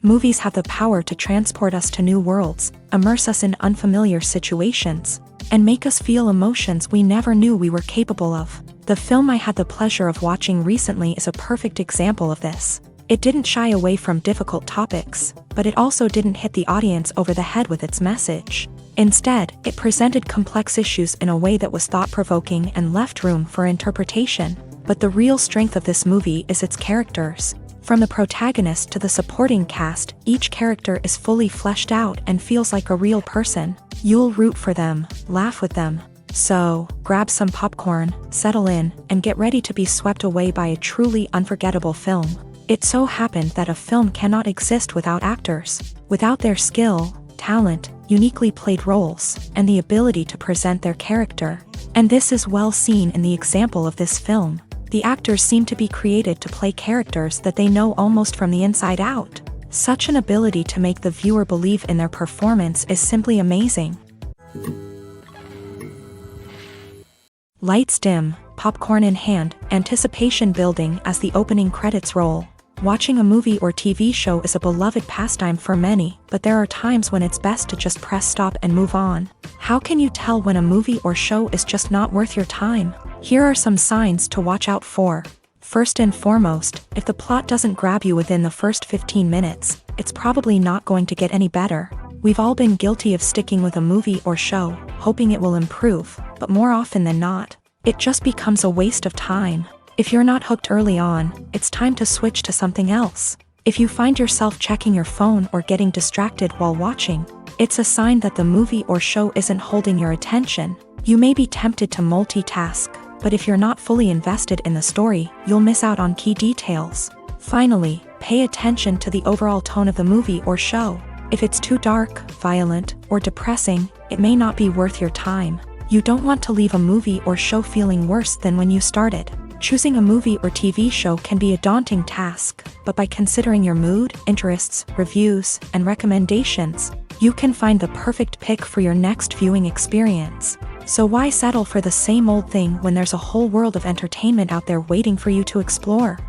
Movies have the power to transport us to new worlds, immerse us in unfamiliar situations, and make us feel emotions we never knew we were capable of. The film I had the pleasure of watching recently is a perfect example of this. It didn't shy away from difficult topics, but it also didn't hit the audience over the head with its message. Instead, it presented complex issues in a way that was thought-provoking and left room for interpretation. But the real strength of this movie is its characters. From the protagonist to the supporting cast, each character is fully fleshed out and feels like a real person. You'll root for them, laugh with them. So, grab some popcorn, settle in, and get ready to be swept away by a truly unforgettable film. It so happened that a film cannot exist without actors, without their skill, talent, uniquely played roles, and the ability to present their character. And this is well seen in the example of this film. The actors seem to be created to play characters that they know almost from the inside out. Such an ability to make the viewer believe in their performance is simply amazing. Lights dim, popcorn in hand, anticipation building as the opening credits roll. Watching a movie or TV show is a beloved pastime for many, but there are times when it's best to just press stop and move on. How can you tell when a movie or show is just not worth your time? Here are some signs to watch out for. First and foremost, if the plot doesn't grab you within the first 15 minutes, it's probably not going to get any better. We've all been guilty of sticking with a movie or show, hoping it will improve, but more often than not, it just becomes a waste of time. If you're not hooked early on, it's time to switch to something else. If you find yourself checking your phone or getting distracted while watching, it's a sign that the movie or show isn't holding your attention. You may be tempted to multitask, but if you're not fully invested in the story, you'll miss out on key details. Finally, pay attention to the overall tone of the movie or show. If it's too dark, violent, or depressing, it may not be worth your time. You don't want to leave a movie or show feeling worse than when you started. Choosing a movie or TV show can be a daunting task, but by considering your mood, interests, reviews, and recommendations, you can find the perfect pick for your next viewing experience. So why settle for the same old thing when there's a whole world of entertainment out there waiting for you to explore?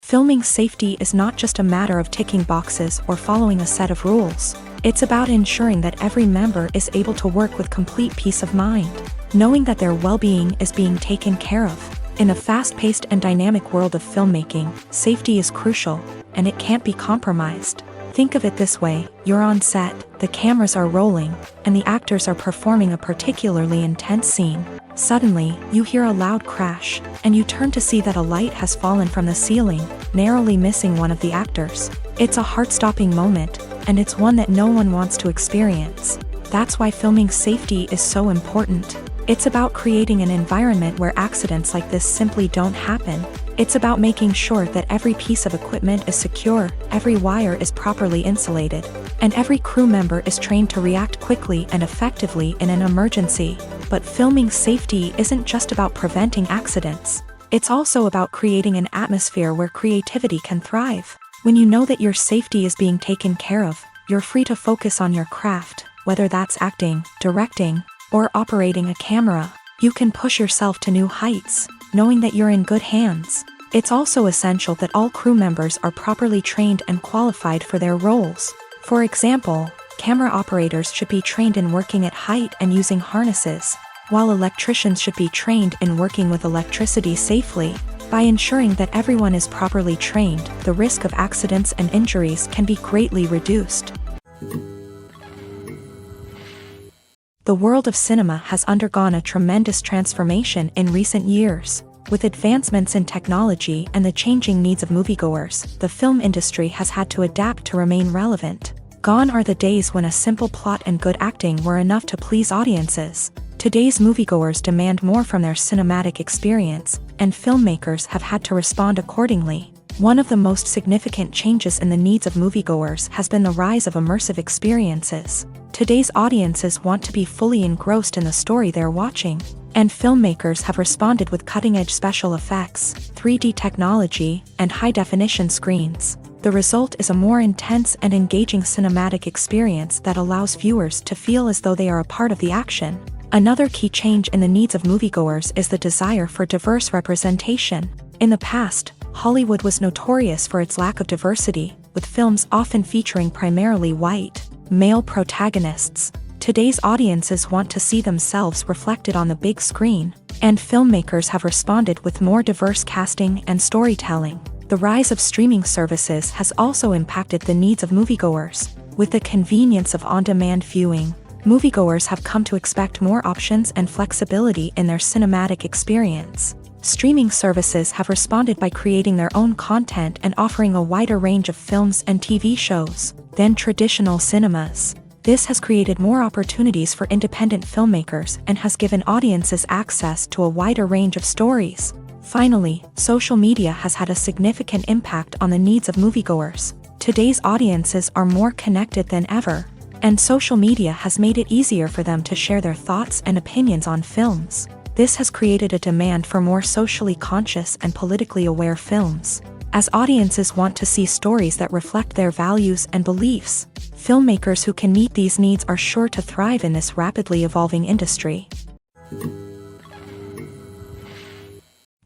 Filming safety is not just a matter of ticking boxes or following a set of rules. It's about ensuring that every member is able to work with complete peace of mind, knowing that their well-being is being taken care of. In a fast-paced and dynamic world of filmmaking, safety is crucial, and it can't be compromised. Think of it this way: you're on set, the cameras are rolling, and the actors are performing a particularly intense scene. Suddenly, you hear a loud crash, and you turn to see that a light has fallen from the ceiling, narrowly missing one of the actors. It's a heart-stopping moment, and it's one that no one wants to experience. That's why filming safety is so important. It's about creating an environment where accidents like this simply don't happen. It's about making sure that every piece of equipment is secure, every wire is properly insulated, and every crew member is trained to react quickly and effectively in an emergency. But filming safety isn't just about preventing accidents. It's also about creating an atmosphere where creativity can thrive. When you know that your safety is being taken care of, you're free to focus on your craft, whether that's acting, directing, or operating a camera. You can push yourself to new heights, knowing that you're in good hands. It's also essential that all crew members are properly trained and qualified for their roles. For example, camera operators should be trained in working at height and using harnesses, while electricians should be trained in working with electricity safely. By ensuring that everyone is properly trained, the risk of accidents and injuries can be greatly reduced. The world of cinema has undergone a tremendous transformation in recent years. With advancements in technology and the changing needs of moviegoers, the film industry has had to adapt to remain relevant. Gone are the days when a simple plot and good acting were enough to please audiences. Today's moviegoers demand more from their cinematic experience, and filmmakers have had to respond accordingly. One of the most significant changes in the needs of moviegoers has been the rise of immersive experiences. Today's audiences want to be fully engrossed in the story they're watching, and filmmakers have responded with cutting-edge special effects, 3D technology, and high-definition screens. The result is a more intense and engaging cinematic experience that allows viewers to feel as though they are a part of the action. Another key change in the needs of moviegoers is the desire for diverse representation. In the past, Hollywood was notorious for its lack of diversity, with films often featuring primarily white, male protagonists. Today's audiences want to see themselves reflected on the big screen, and filmmakers have responded with more diverse casting and storytelling. The rise of streaming services has also impacted the needs of moviegoers. With the convenience of on-demand viewing, moviegoers have come to expect more options and flexibility in their cinematic experience. Streaming services have responded by creating their own content and offering a wider range of films and TV shows than traditional cinemas. This has created more opportunities for independent filmmakers and has given audiences access to a wider range of stories. Finally, social media has had a significant impact on the needs of moviegoers. Today's audiences are more connected than ever, and social media has made it easier for them to share their thoughts and opinions on films. This has created a demand for more socially conscious and politically aware films. As audiences want to see stories that reflect their values and beliefs, filmmakers who can meet these needs are sure to thrive in this rapidly evolving industry.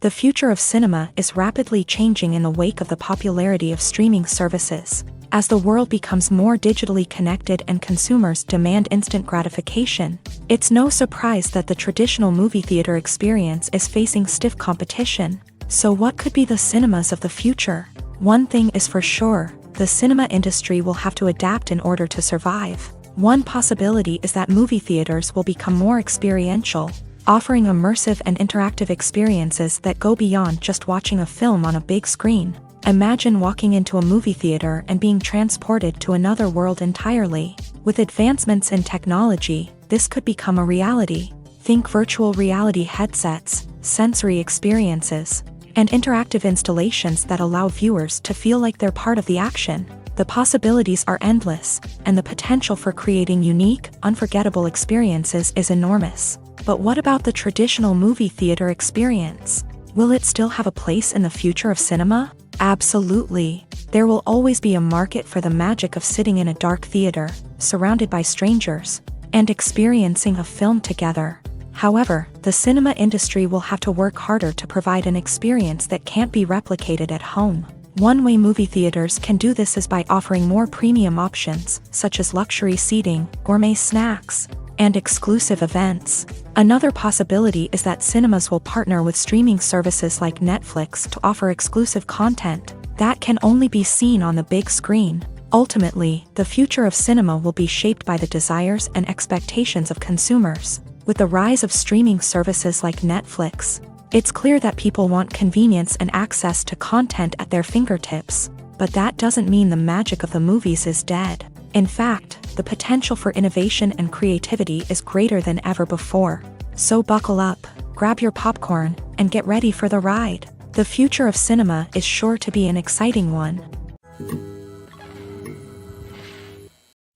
The future of cinema is rapidly changing in the wake of the popularity of streaming services. As the world becomes more digitally connected and consumers demand instant gratification, it's no surprise that the traditional movie theater experience is facing stiff competition. So what could be the cinemas of the future? One thing is for sure, the cinema industry will have to adapt in order to survive. One possibility is that movie theaters will become more experiential, offering immersive and interactive experiences that go beyond just watching a film on a big screen. Imagine walking into a movie theater and being transported to another world entirely. With advancements in technology, this could become a reality. Think virtual reality headsets, sensory experiences, and interactive installations that allow viewers to feel like they're part of the action. The possibilities are endless, and the potential for creating unique, unforgettable experiences is enormous. But what about the traditional movie theater experience? Will it still have a place in the future of cinema? Absolutely. There will always be a market for the magic of sitting in a dark theater, surrounded by strangers, and experiencing a film together. However, the cinema industry will have to work harder to provide an experience that can't be replicated at home. One way movie theaters can do this is by offering more premium options, such as luxury seating, gourmet snacks, and exclusive events. Another possibility is that cinemas will partner with streaming services like Netflix to offer exclusive content that can only be seen on the big screen. Ultimately, the future of cinema will be shaped by the desires and expectations of consumers. With the rise of streaming services like Netflix, it's clear that people want convenience and access to content at their fingertips. But that doesn't mean the magic of the movies is dead. In fact, the potential for innovation and creativity is greater than ever before. So buckle up, grab your popcorn, and get ready for the ride. The future of cinema is sure to be an exciting one.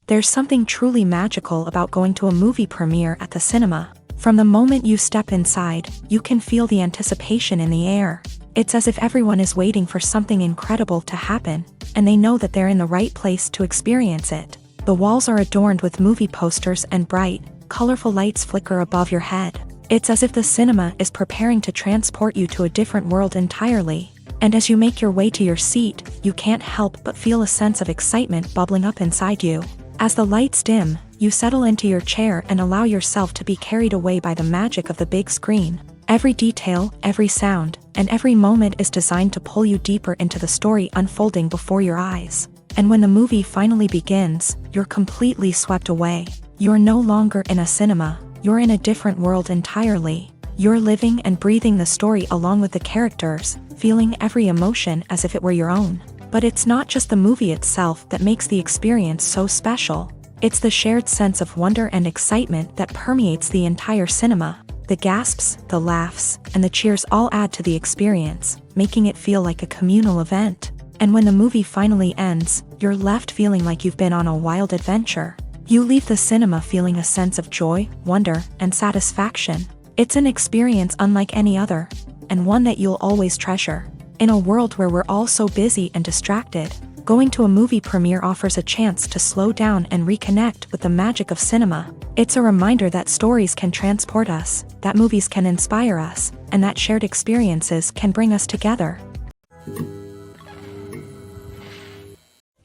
There's something truly magical about going to a movie premiere at the cinema. From the moment you step inside, you can feel the anticipation in the air. It's as if everyone is waiting for something incredible to happen, and they know that they're in the right place to experience it. The walls are adorned with movie posters and bright, colorful lights flicker above your head. It's as if the cinema is preparing to transport you to a different world entirely. And as you make your way to your seat, you can't help but feel a sense of excitement bubbling up inside you. As the lights dim, you settle into your chair and allow yourself to be carried away by the magic of the big screen. Every detail, every sound, and every moment is designed to pull you deeper into the story unfolding before your eyes. And when the movie finally begins, you're completely swept away. You're no longer in a cinema, you're in a different world entirely. You're living and breathing the story along with the characters, feeling every emotion as if it were your own. But it's not just the movie itself that makes the experience so special. It's the shared sense of wonder and excitement that permeates the entire cinema. The gasps, the laughs, and the cheers all add to the experience, making it feel like a communal event. And when the movie finally ends, you're left feeling like you've been on a wild adventure. You leave the cinema feeling a sense of joy, wonder, and satisfaction. It's an experience unlike any other, and one that you'll always treasure. In a world where we're all so busy and distracted, going to a movie premiere offers a chance to slow down and reconnect with the magic of cinema. It's a reminder that stories can transport us, that movies can inspire us, and that shared experiences can bring us together.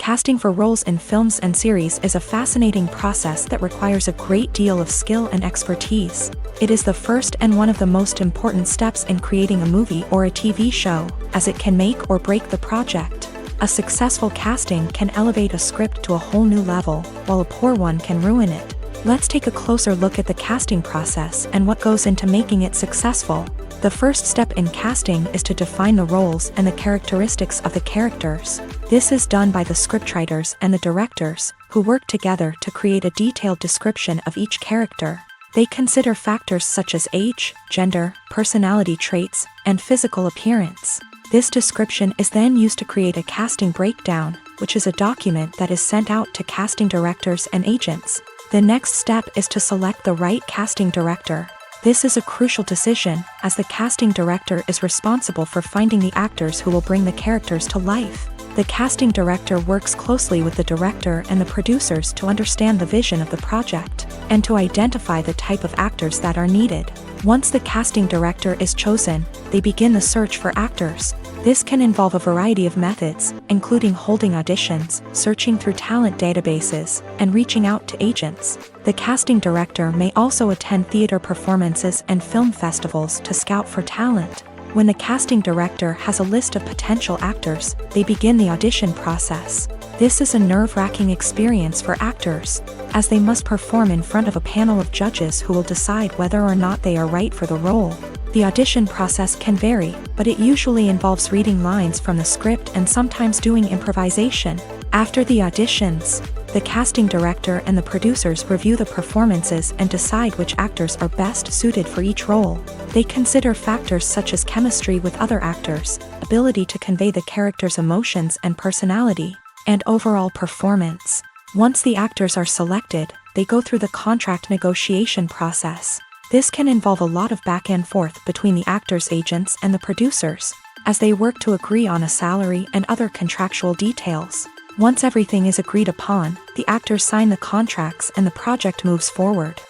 Casting for roles in films and series is a fascinating process that requires a great deal of skill and expertise. It is the first and one of the most important steps in creating a movie or a TV show, as it can make or break the project. A successful casting can elevate a script to a whole new level, while a poor one can ruin it. Let's take a closer look at the casting process and what goes into making it successful. The first step in casting is to define the roles and the characteristics of the characters. This is done by the scriptwriters and the directors, who work together to create a detailed description of each character. They consider factors such as age, gender, personality traits, and physical appearance. This description is then used to create a casting breakdown, which is a document that is sent out to casting directors and agents. The next step is to select the right casting director. This is a crucial decision, as the casting director is responsible for finding the actors who will bring the characters to life. The casting director works closely with the director and the producers to understand the vision of the project, and to identify the type of actors that are needed. Once the casting director is chosen, they begin the search for actors. This can involve a variety of methods, including holding auditions, searching through talent databases, and reaching out to agents. The casting director may also attend theater performances and film festivals to scout for talent. When the casting director has a list of potential actors, they begin the audition process. This is a nerve-wracking experience for actors, as they must perform in front of a panel of judges who will decide whether or not they are right for the role. The audition process can vary, but it usually involves reading lines from the script and sometimes doing improvisation. After the auditions, the casting director and the producers review the performances and decide which actors are best suited for each role. They consider factors such as chemistry with other actors, ability to convey the character's emotions and personality, and overall performance. Once the actors are selected, they go through the contract negotiation process. This can involve a lot of back and forth between the actors' agents and the producers, as they work to agree on a salary and other contractual details. Once everything is agreed upon, the actors sign the contracts and the project moves forward.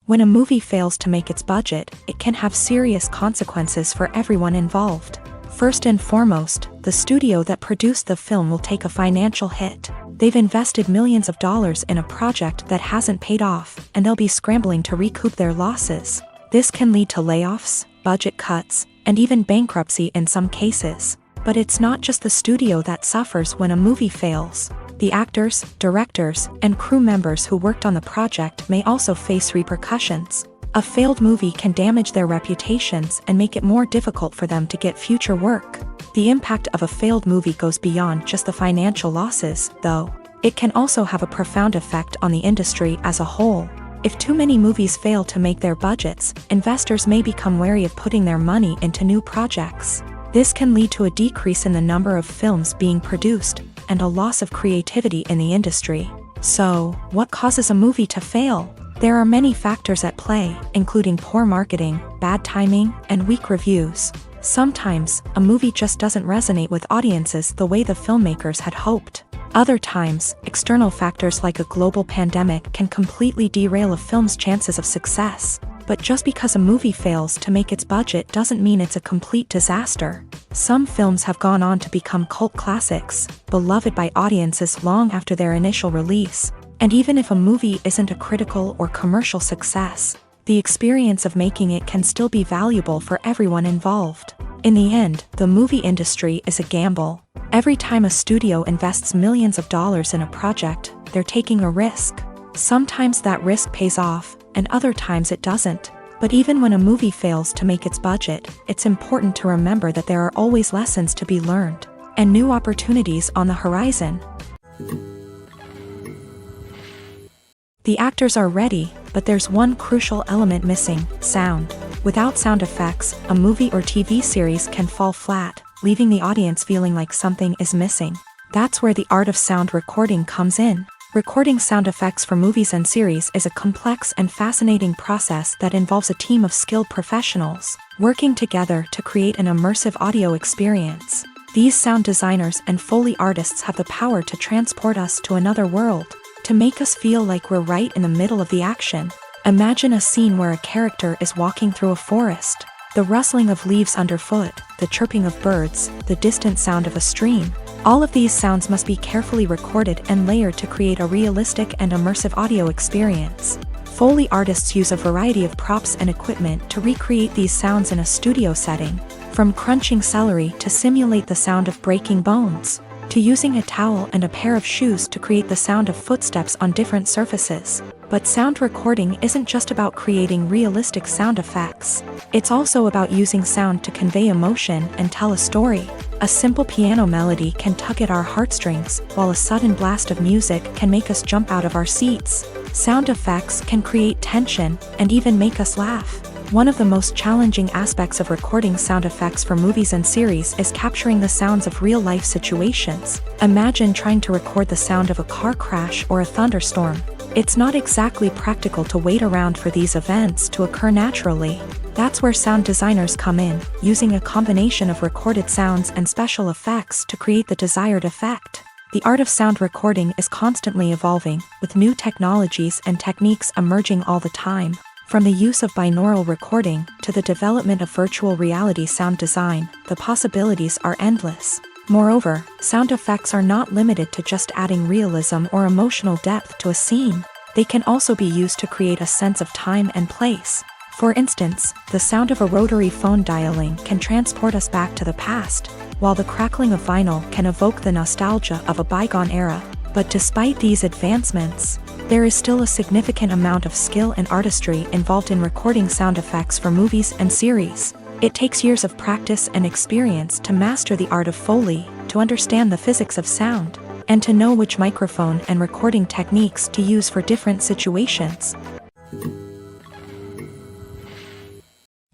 When a movie fails to make its budget, it can have serious consequences for everyone involved. First and foremost, the studio that produced the film will take a financial hit. They've invested millions of dollars in a project that hasn't paid off, and they'll be scrambling to recoup their losses. This can lead to layoffs, budget cuts, and even bankruptcy in some cases. But it's not just the studio that suffers when a movie fails. The actors, directors, and crew members who worked on the project may also face repercussions. A failed movie can damage their reputations and make it more difficult for them to get future work. The impact of a failed movie goes beyond just the financial losses, though. It can also have a profound effect on the industry as a whole. If too many movies fail to make their budgets, investors may become wary of putting their money into new projects. This can lead to a decrease in the number of films being produced, and a loss of creativity in the industry. So, what causes a movie to fail? There are many factors at play, including poor marketing, bad timing, and weak reviews. Sometimes, a movie just doesn't resonate with audiences the way the filmmakers had hoped. Other times, external factors like a global pandemic can completely derail a film's chances of success. But just because a movie fails to make its budget doesn't mean it's a complete disaster. Some films have gone on to become cult classics, beloved by audiences long after their initial release. And even if a movie isn't a critical or commercial success, the experience of making it can still be valuable for everyone involved. In the end, the movie industry is a gamble. Every time a studio invests millions of dollars in a project, they're taking a risk. Sometimes that risk pays off, and other times it doesn't. But even when a movie fails to make its budget, it's important to remember that there are always lessons to be learned, and new opportunities on the horizon. The actors are ready, but there's one crucial element missing: sound. Without sound effects, a movie or TV series can fall flat, leaving the audience feeling like something is missing. That's where the art of sound recording comes in. Recording sound effects for movies and series is a complex and fascinating process that involves a team of skilled professionals working together to create an immersive audio experience. These sound designers and Foley artists have the power to transport us to another world, to make us feel like we're right in the middle of the action. Imagine a scene where a character is walking through a forest. The rustling of leaves underfoot, the chirping of birds, the distant sound of a stream. All of these sounds must be carefully recorded and layered to create a realistic and immersive audio experience. Foley artists use a variety of props and equipment to recreate these sounds in a studio setting, from crunching celery to simulate the sound of breaking bones, to using a towel and a pair of shoes to create the sound of footsteps on different surfaces. But sound recording isn't just about creating realistic sound effects. It's also about using sound to convey emotion and tell a story. A simple piano melody can tug at our heartstrings, while a sudden blast of music can make us jump out of our seats. Sound effects can create tension and even make us laugh. One of the most challenging aspects of recording sound effects for movies and series is capturing the sounds of real-life situations. Imagine trying to record the sound of a car crash or a thunderstorm. It's not exactly practical to wait around for these events to occur naturally. That's where sound designers come in, using a combination of recorded sounds and special effects to create the desired effect. The art of sound recording is constantly evolving, with new technologies and techniques emerging all the time. From the use of binaural recording to the development of virtual reality sound design, the possibilities are endless. Moreover, sound effects are not limited to just adding realism or emotional depth to a scene. They can also be used to create a sense of time and place. For instance, the sound of a rotary phone dialing can transport us back to the past, while the crackling of vinyl can evoke the nostalgia of a bygone era. But despite these advancements, there is still a significant amount of skill and artistry involved in recording sound effects for movies and series. It takes years of practice and experience to master the art of Foley, to understand the physics of sound, and to know which microphone and recording techniques to use for different situations.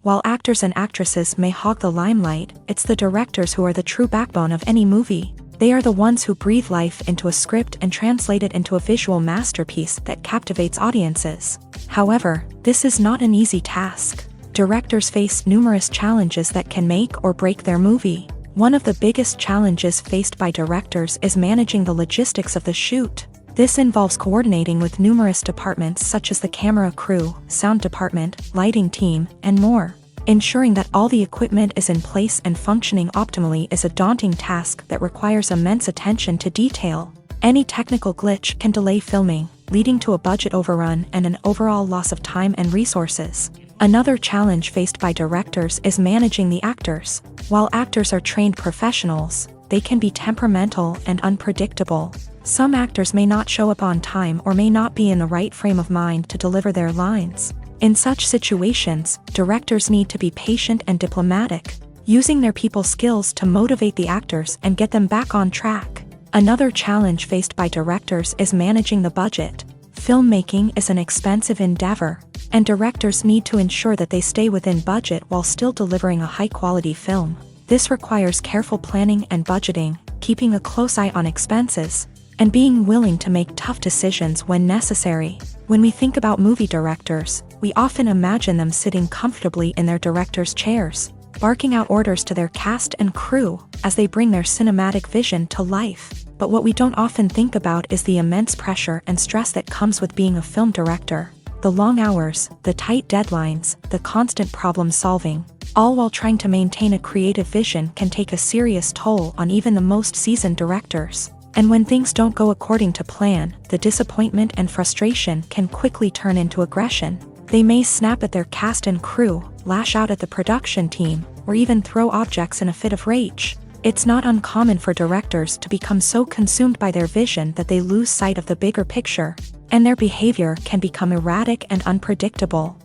While actors and actresses may hog the limelight, it's the directors who are the true backbone of any movie. They are the ones who breathe life into a script and translate it into a visual masterpiece that captivates audiences. However, this is not an easy task. Directors face numerous challenges that can make or break their movie. One of the biggest challenges faced by directors is managing the logistics of the shoot. This involves coordinating with numerous departments such as the camera crew, sound department, lighting team, and more. Ensuring that all the equipment is in place and functioning optimally is a daunting task that requires immense attention to detail. Any technical glitch can delay filming, leading to a budget overrun and an overall loss of time and resources. Another challenge faced by directors is managing the actors. While actors are trained professionals, they can be temperamental and unpredictable. Some actors may not show up on time or may not be in the right frame of mind to deliver their lines. In such situations, directors need to be patient and diplomatic, using their people skills to motivate the actors and get them back on track. Another challenge faced by directors is managing the budget. Filmmaking is an expensive endeavor, and directors need to ensure that they stay within budget while still delivering a high-quality film. This requires careful planning and budgeting, keeping a close eye on expenses, and being willing to make tough decisions when necessary. When we think about movie directors, we often imagine them sitting comfortably in their director's chairs, barking out orders to their cast and crew as they bring their cinematic vision to life. But what we don't often think about is the immense pressure and stress that comes with being a film director. The long hours, the tight deadlines, the constant problem solving, all while trying to maintain a creative vision can take a serious toll on even the most seasoned directors. And when things don't go according to plan, the disappointment and frustration can quickly turn into aggression. They may snap at their cast and crew, lash out at the production team, or even throw objects in a fit of rage. It's not uncommon for directors to become so consumed by their vision that they lose sight of the bigger picture, and their behavior can become erratic and unpredictable.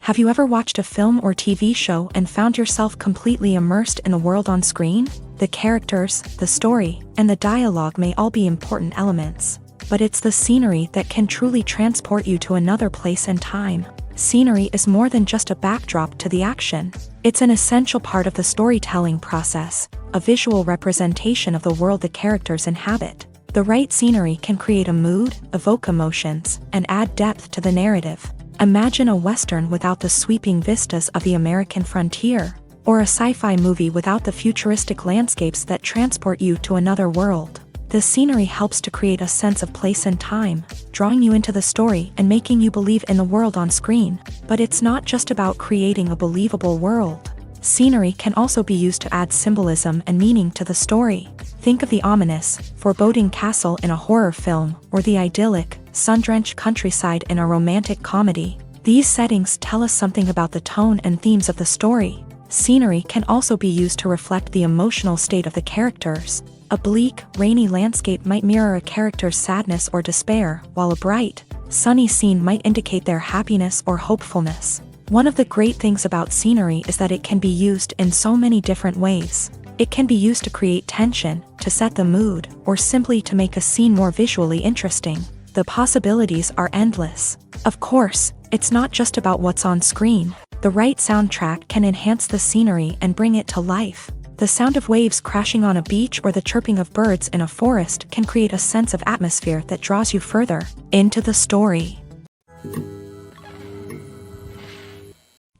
Have you ever watched a film or TV show and found yourself completely immersed in the world on screen? The characters, the story, and the dialogue may all be important elements, but it's the scenery that can truly transport you to another place and time. Scenery is more than just a backdrop to the action. It's an essential part of the storytelling process, a visual representation of the world the characters inhabit. The right scenery can create a mood, evoke emotions, and add depth to the narrative. Imagine a Western without the sweeping vistas of the American frontier, or a sci-fi movie without the futuristic landscapes that transport you to another world. The scenery helps to create a sense of place and time, drawing you into the story and making you believe in the world on screen. But it's not just about creating a believable world. Scenery can also be used to add symbolism and meaning to the story. Think of the ominous, foreboding castle in a horror film, or the idyllic, sun-drenched countryside in a romantic comedy. These settings tell us something about the tone and themes of the story. Scenery can also be used to reflect the emotional state of the characters. A bleak, rainy landscape might mirror a character's sadness or despair, while a bright, sunny scene might indicate their happiness or hopefulness. One of the great things about scenery is that it can be used in so many different ways. It can be used to create tension, to set the mood, or simply to make a scene more visually interesting. The possibilities are endless. Of course, it's not just about what's on screen. The right soundtrack can enhance the scenery and bring it to life. The sound of waves crashing on a beach or the chirping of birds in a forest can create a sense of atmosphere that draws you further into the story.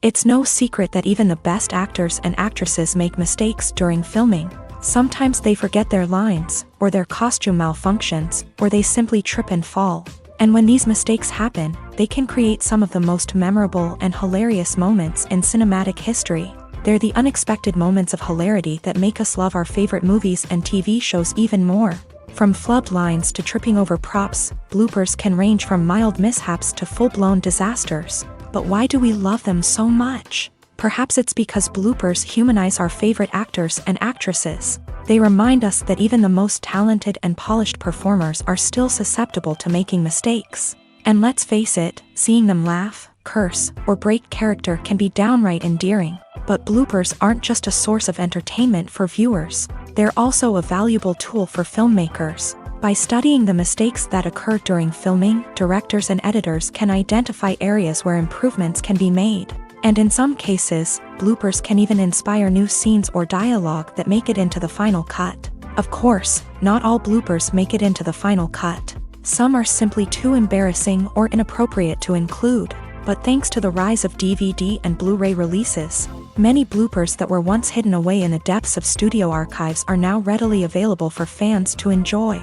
It's no secret that even the best actors and actresses make mistakes during filming. Sometimes they forget their lines, or their costume malfunctions, or they simply trip and fall. And when these mistakes happen, they can create some of the most memorable and hilarious moments in cinematic history. They're the unexpected moments of hilarity that make us love our favorite movies and TV shows even more. From flubbed lines to tripping over props, bloopers can range from mild mishaps to full-blown disasters. But why do we love them so much? Perhaps it's because bloopers humanize our favorite actors and actresses. They remind us that even the most talented and polished performers are still susceptible to making mistakes. And let's face it, seeing them laugh, curse, or break character can be downright endearing. But bloopers aren't just a source of entertainment for viewers. They're also a valuable tool for filmmakers. By studying the mistakes that occur during filming, directors and editors can identify areas where improvements can be made. And in some cases, bloopers can even inspire new scenes or dialogue that make it into the final cut. Of course, not all bloopers make it into the final cut. Some are simply too embarrassing or inappropriate to include. But thanks to the rise of DVD and Blu-ray releases, many bloopers that were once hidden away in the depths of studio archives are now readily available for fans to enjoy.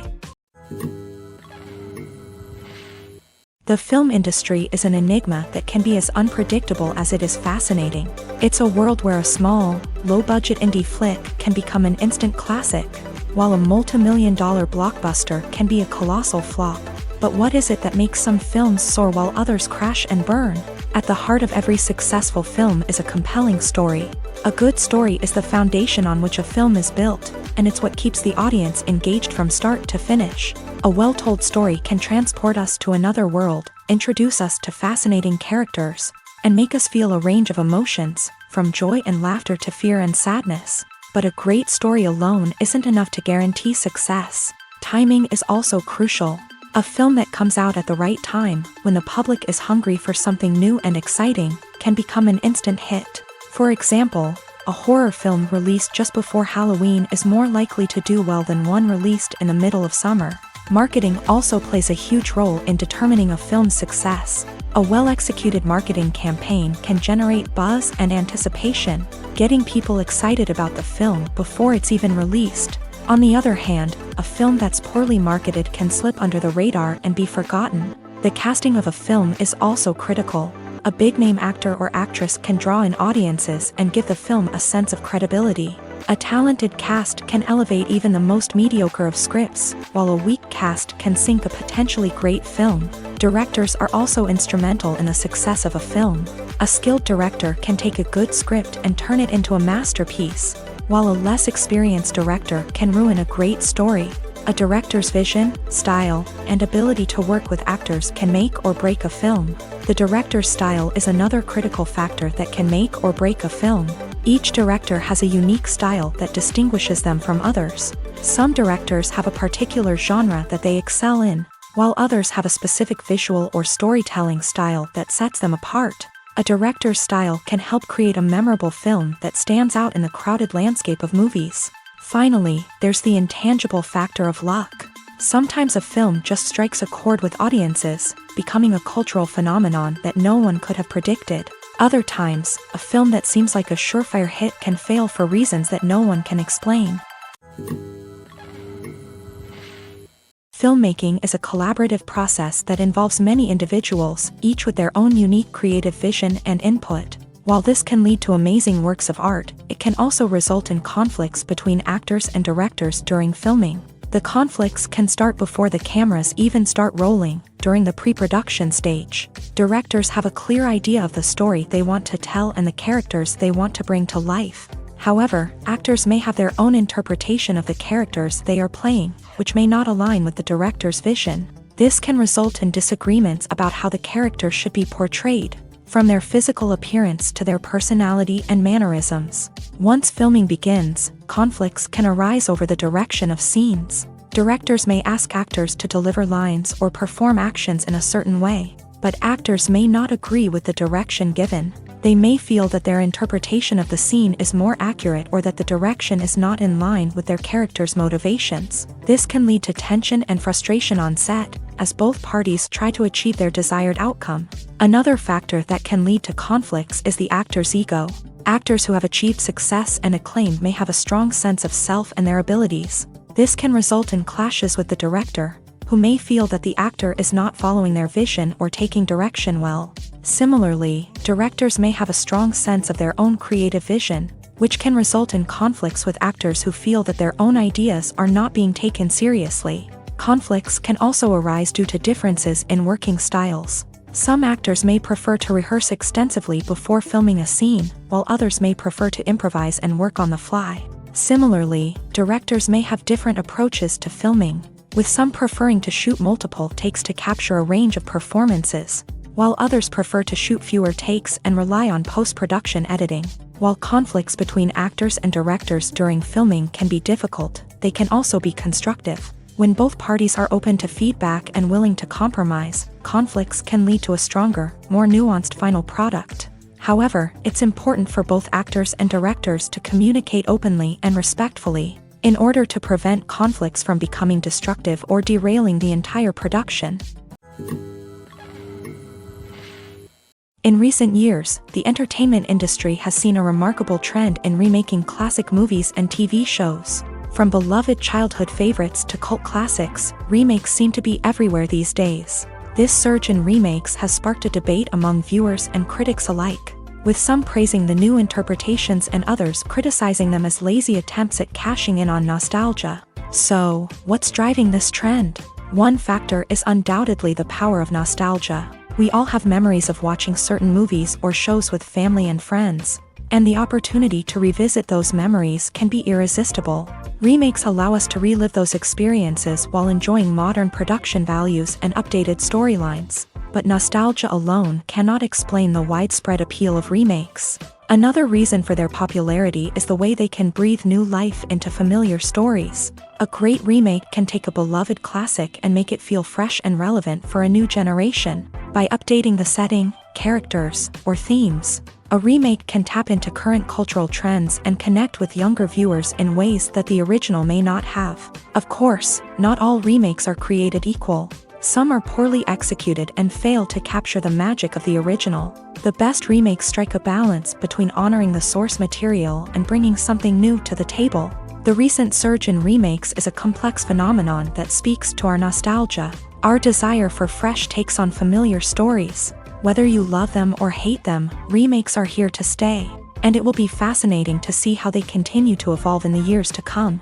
The film industry is an enigma that can be as unpredictable as it is fascinating. It's a world where a small, low-budget indie flick can become an instant classic, while a multi-million-dollar blockbuster can be a colossal flop. But what is it that makes some films soar while others crash and burn? At the heart of every successful film is a compelling story. A good story is the foundation on which a film is built, and it's what keeps the audience engaged from start to finish. A well-told story can transport us to another world, introduce us to fascinating characters, and make us feel a range of emotions, from joy and laughter to fear and sadness. But a great story alone isn't enough to guarantee success. Timing is also crucial. A film that comes out at the right time, when the public is hungry for something new and exciting, can become an instant hit. For example, a horror film released just before Halloween is more likely to do well than one released in the middle of summer. Marketing also plays a huge role in determining a film's success. A well-executed marketing campaign can generate buzz and anticipation, getting people excited about the film before it's even released. On the other hand, a film that's poorly marketed can slip under the radar and be forgotten. The casting of a film is also critical. A big-name actor or actress can draw in audiences and give the film a sense of credibility. A talented cast can elevate even the most mediocre of scripts, while a weak cast can sink a potentially great film. Directors are also instrumental in the success of a film. A skilled director can take a good script and turn it into a masterpiece, while a less experienced director can ruin a great story. A director's vision, style, and ability to work with actors can make or break a film. The director's style is another critical factor that can make or break a film. Each director has a unique style that distinguishes them from others. Some directors have a particular genre that they excel in, while others have a specific visual or storytelling style that sets them apart. A director's style can help create a memorable film that stands out in the crowded landscape of movies. Finally, there's the intangible factor of luck. Sometimes a film just strikes a chord with audiences, becoming a cultural phenomenon that no one could have predicted. Other times, a film that seems like a surefire hit can fail for reasons that no one can explain. Filmmaking is a collaborative process that involves many individuals, each with their own unique creative vision and input. While this can lead to amazing works of art, it can also result in conflicts between actors and directors during filming. The conflicts can start before the cameras even start rolling, during the pre-production stage. Directors have a clear idea of the story they want to tell and the characters they want to bring to life. However, actors may have their own interpretation of the characters they are playing, which may not align with the director's vision. This can result in disagreements about how the characters should be portrayed, from their physical appearance to their personality and mannerisms. Once filming begins, conflicts can arise over the direction of scenes. Directors may ask actors to deliver lines or perform actions in a certain way, but actors may not agree with the direction given. They may feel that their interpretation of the scene is more accurate or that the direction is not in line with their character's motivations. This can lead to tension and frustration on set, as both parties try to achieve their desired outcome. Another factor that can lead to conflicts is the actor's ego. Actors who have achieved success and acclaim may have a strong sense of self and their abilities. This can result in clashes with the director, who may feel that the actor is not following their vision or taking direction well. Similarly, directors may have a strong sense of their own creative vision, which can result in conflicts with actors who feel that their own ideas are not being taken seriously. Conflicts can also arise due to differences in working styles. Some actors may prefer to rehearse extensively before filming a scene, while others may prefer to improvise and work on the fly. Similarly, directors may have different approaches to filming, with some preferring to shoot multiple takes to capture a range of performances, while others prefer to shoot fewer takes and rely on post-production editing. While conflicts between actors and directors during filming can be difficult, they can also be constructive. When both parties are open to feedback and willing to compromise, conflicts can lead to a stronger, more nuanced final product. However, it's important for both actors and directors to communicate openly and respectfully, in order to prevent conflicts from becoming destructive or derailing the entire production. In recent years, the entertainment industry has seen a remarkable trend in remaking classic movies and TV shows. From beloved childhood favorites to cult classics, remakes seem to be everywhere these days. This surge in remakes has sparked a debate among viewers and critics alike, with some praising the new interpretations and others criticizing them as lazy attempts at cashing in on nostalgia. So, what's driving this trend? One factor is undoubtedly the power of nostalgia. We all have memories of watching certain movies or shows with family and friends, and the opportunity to revisit those memories can be irresistible. Remakes allow us to relive those experiences while enjoying modern production values and updated storylines, but nostalgia alone cannot explain the widespread appeal of remakes. Another reason for their popularity is the way they can breathe new life into familiar stories. A great remake can take a beloved classic and make it feel fresh and relevant for a new generation. By updating the setting, characters, or themes, a remake can tap into current cultural trends and connect with younger viewers in ways that the original may not have. Of course, not all remakes are created equal. Some are poorly executed and fail to capture the magic of the original. The best remakes strike a balance between honoring the source material and bringing something new to the table. The recent surge in remakes is a complex phenomenon that speaks to our nostalgia, our desire for fresh takes on familiar stories. Whether you love them or hate them, remakes are here to stay, and it will be fascinating to see how they continue to evolve in the years to come.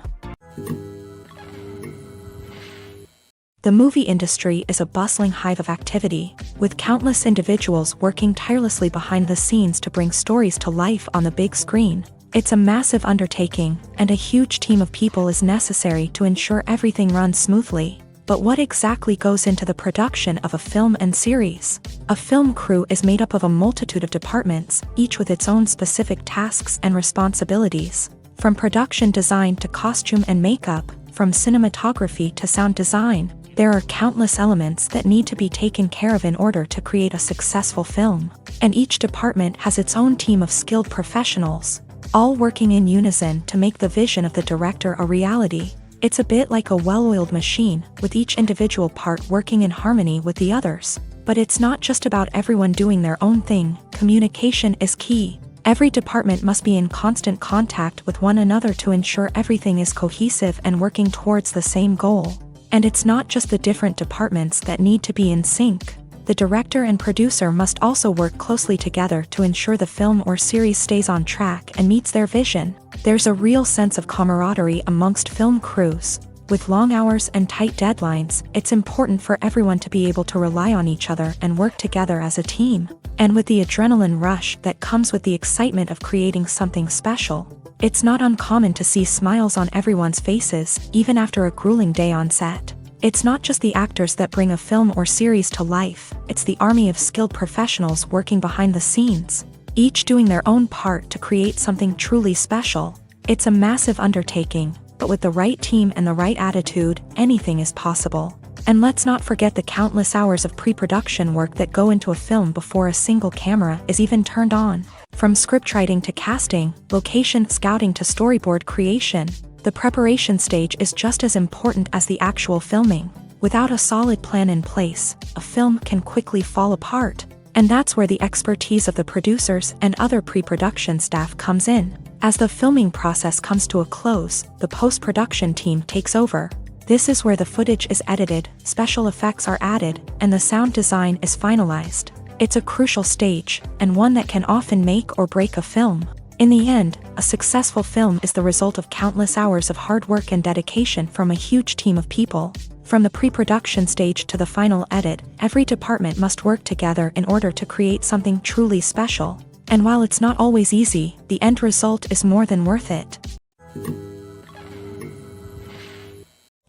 The movie industry is a bustling hive of activity, with countless individuals working tirelessly behind the scenes to bring stories to life on the big screen. It's a massive undertaking, and a huge team of people is necessary to ensure everything runs smoothly. But what exactly goes into the production of a film and series? A film crew is made up of a multitude of departments, each with its own specific tasks and responsibilities. From production design to costume and makeup, from cinematography to sound design, there are countless elements that need to be taken care of in order to create a successful film. And each department has its own team of skilled professionals, all working in unison to make the vision of the director a reality. It's a bit like a well-oiled machine, with each individual part working in harmony with the others. But it's not just about everyone doing their own thing. Communication is key. Every department must be in constant contact with one another to ensure everything is cohesive and working towards the same goal. And it's not just the different departments that need to be in sync. The director and producer must also work closely together to ensure the film or series stays on track and meets their vision. There's a real sense of camaraderie amongst film crews. With long hours and tight deadlines, it's important for everyone to be able to rely on each other and work together as a team. And with the adrenaline rush that comes with the excitement of creating something special, it's not uncommon to see smiles on everyone's faces, even after a grueling day on set. It's not just the actors that bring a film or series to life, it's the army of skilled professionals working behind the scenes, each doing their own part to create something truly special. It's a massive undertaking, but with the right team and the right attitude, anything is possible. And let's not forget the countless hours of pre-production work that go into a film before a single camera is even turned on. From scriptwriting to casting, location scouting to storyboard creation, the preparation stage is just as important as the actual filming. Without a solid plan in place, a film can quickly fall apart. And that's where the expertise of the producers and other pre-production staff comes in. As the filming process comes to a close, the post-production team takes over. This is where the footage is edited, special effects are added, and the sound design is finalized. It's a crucial stage, and one that can often make or break a film. In the end, a successful film is the result of countless hours of hard work and dedication from a huge team of people. From the pre-production stage to the final edit, every department must work together in order to create something truly special. And while it's not always easy, the end result is more than worth it.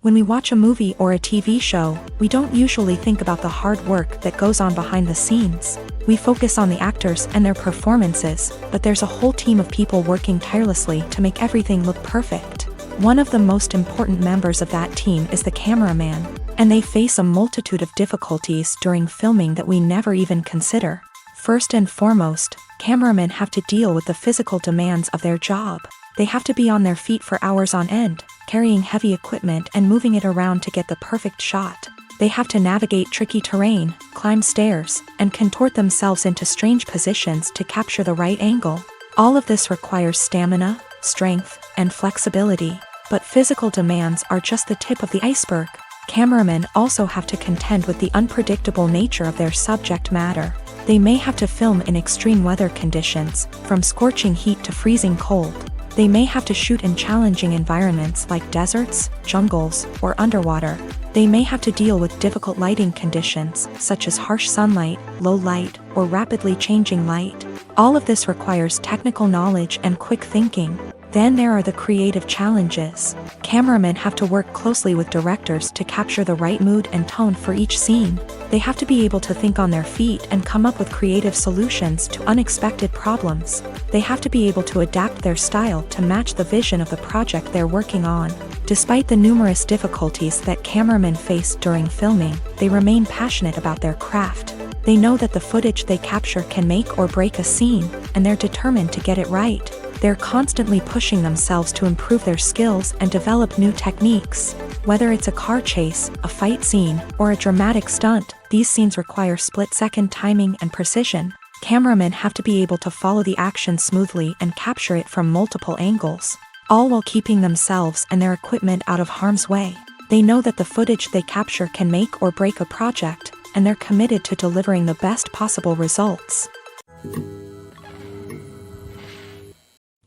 When we watch a movie or a TV show, we don't usually think about the hard work that goes on behind the scenes. We focus on the actors and their performances, but there's a whole team of people working tirelessly to make everything look perfect. One of the most important members of that team is the cameraman, and they face a multitude of difficulties during filming that we never even consider. First and foremost, cameramen have to deal with the physical demands of their job. They have to be on their feet for hours on end, carrying heavy equipment and moving it around to get the perfect shot. They have to navigate tricky terrain, climb stairs, and contort themselves into strange positions to capture the right angle. All of this requires stamina, strength, and flexibility. But physical demands are just the tip of the iceberg. Cameramen also have to contend with the unpredictable nature of their subject matter. They may have to film in extreme weather conditions, from scorching heat to freezing cold. They may have to shoot in challenging environments like deserts, jungles, or underwater. They may have to deal with difficult lighting conditions, such as harsh sunlight, low light, or rapidly changing light. All of this requires technical knowledge and quick thinking. Then there are the creative challenges. Cameramen have to work closely with directors to capture the right mood and tone for each scene. They have to be able to think on their feet and come up with creative solutions to unexpected problems. They have to be able to adapt their style to match the vision of the project they're working on. Despite the numerous difficulties that cameramen face during filming, they remain passionate about their craft. They know that the footage they capture can make or break a scene, and they're determined to get it right. They're constantly pushing themselves to improve their skills and develop new techniques. Whether it's a car chase, a fight scene, or a dramatic stunt, these scenes require split-second timing and precision. Cameramen have to be able to follow the action smoothly and capture it from multiple angles, all while keeping themselves and their equipment out of harm's way. They know that the footage they capture can make or break a project, and they're committed to delivering the best possible results.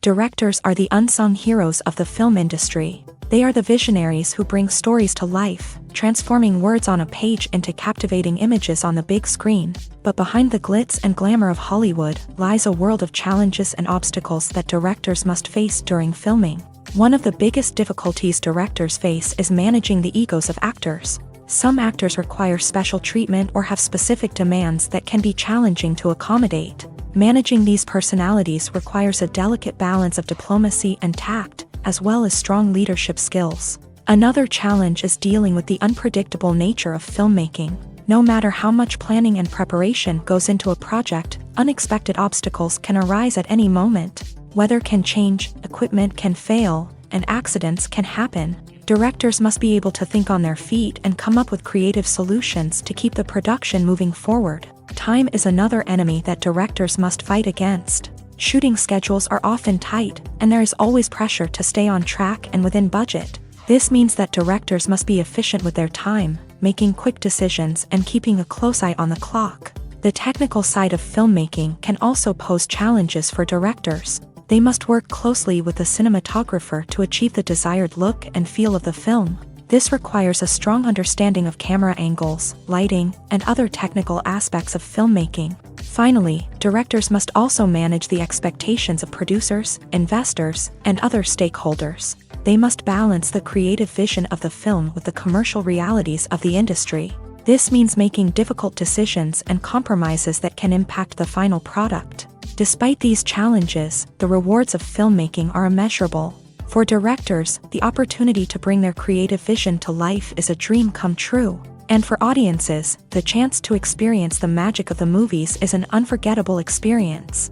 Directors are the unsung heroes of the film industry. They are the visionaries who bring stories to life, transforming words on a page into captivating images on the big screen. But behind the glitz and glamour of Hollywood lies a world of challenges and obstacles that directors must face during filming. One of the biggest difficulties directors face is managing the egos of actors. Some actors require special treatment or have specific demands that can be challenging to accommodate. Managing these personalities requires a delicate balance of diplomacy and tact, as well as strong leadership skills. Another challenge is dealing with the unpredictable nature of filmmaking. No matter how much planning and preparation goes into a project, unexpected obstacles can arise at any moment. Weather can change, equipment can fail, and accidents can happen. Directors must be able to think on their feet and come up with creative solutions to keep the production moving forward. Time is another enemy that directors must fight against. Shooting schedules are often tight, and there is always pressure to stay on track and within budget. This means that directors must be efficient with their time, making quick decisions and keeping a close eye on the clock. The technical side of filmmaking can also pose challenges for directors. They must work closely with the cinematographer to achieve the desired look and feel of the film. This requires a strong understanding of camera angles, lighting, and other technical aspects of filmmaking. Finally, directors must also manage the expectations of producers, investors, and other stakeholders. They must balance the creative vision of the film with the commercial realities of the industry. This means making difficult decisions and compromises that can impact the final product. Despite these challenges, the rewards of filmmaking are immeasurable. For directors, the opportunity to bring their creative vision to life is a dream come true. And for audiences, the chance to experience the magic of the movies is an unforgettable experience.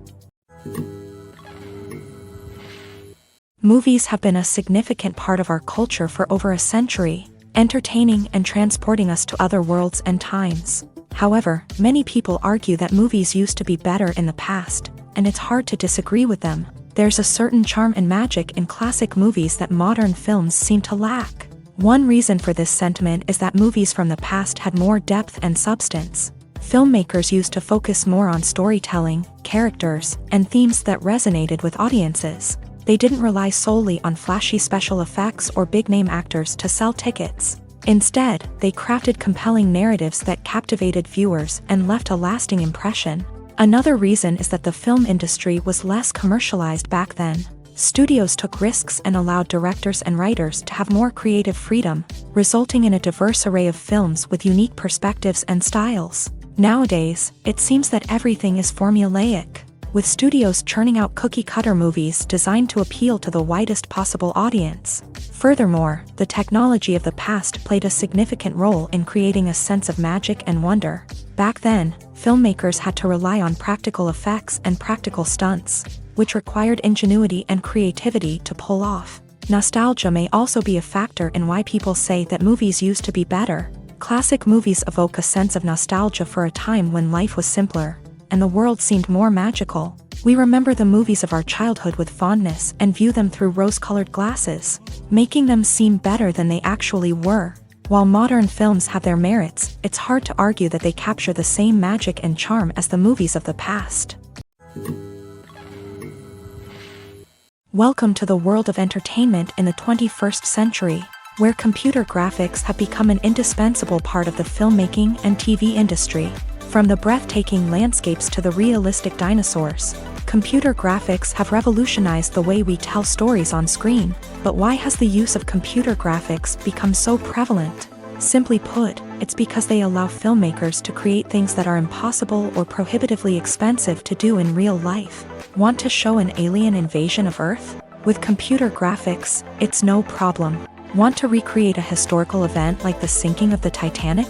Movies have been a significant part of our culture for over a century, entertaining and transporting us to other worlds and times. However, many people argue that movies used to be better in the past, and it's hard to disagree with them. There's a certain charm and magic in classic movies that modern films seem to lack. One reason for this sentiment is that movies from the past had more depth and substance. Filmmakers used to focus more on storytelling, characters, and themes that resonated with audiences. They didn't rely solely on flashy special effects or big-name actors to sell tickets. Instead, they crafted compelling narratives that captivated viewers and left a lasting impression. Another reason is that the film industry was less commercialized back then. Studios took risks and allowed directors and writers to have more creative freedom, resulting in a diverse array of films with unique perspectives and styles. Nowadays, it seems that everything is formulaic, with studios churning out cookie-cutter movies designed to appeal to the widest possible audience. Furthermore, the technology of the past played a significant role in creating a sense of magic and wonder. Back then, filmmakers had to rely on practical effects and practical stunts, which required ingenuity and creativity to pull off. Nostalgia may also be a factor in why people say that movies used to be better. Classic movies evoke a sense of nostalgia for a time when life was simpler, and the world seemed more magical. We remember the movies of our childhood with fondness and view them through rose-colored glasses, making them seem better than they actually were. While modern films have their merits, it's hard to argue that they capture the same magic and charm as the movies of the past. Welcome to the world of entertainment in the 21st century, where computer graphics have become an indispensable part of the filmmaking and TV industry. From the breathtaking landscapes to the realistic dinosaurs, computer graphics have revolutionized the way we tell stories on screen. But why has the use of computer graphics become so prevalent? Simply put, it's because they allow filmmakers to create things that are impossible or prohibitively expensive to do in real life. Want to show an alien invasion of Earth? With computer graphics, it's no problem. Want to recreate a historical event like the sinking of the Titanic?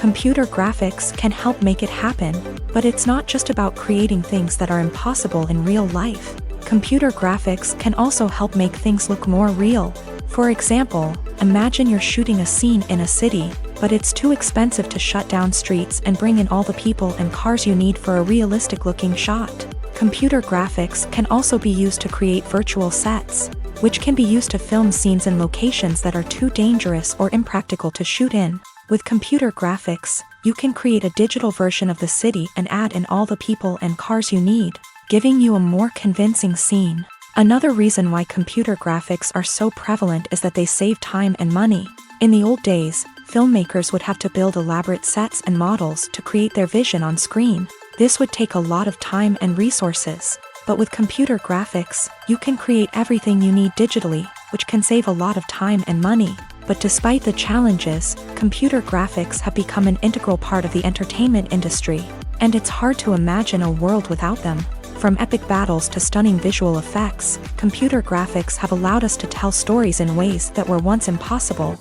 Computer graphics can help make it happen, but it's not just about creating things that are impossible in real life. Computer graphics can also help make things look more real. For example, imagine you're shooting a scene in a city, but it's too expensive to shut down streets and bring in all the people and cars you need for a realistic-looking shot. Computer graphics can also be used to create virtual sets, which can be used to film scenes in locations that are too dangerous or impractical to shoot in. With computer graphics, you can create a digital version of the city and add in all the people and cars you need, giving you a more convincing scene. Another reason why computer graphics are so prevalent is that they save time and money. In the old days, filmmakers would have to build elaborate sets and models to create their vision on screen. This would take a lot of time and resources. But with computer graphics, you can create everything you need digitally, which can save a lot of time and money. But despite the challenges, computer graphics have become an integral part of the entertainment industry, and it's hard to imagine a world without them. From epic battles to stunning visual effects, computer graphics have allowed us to tell stories in ways that were once impossible.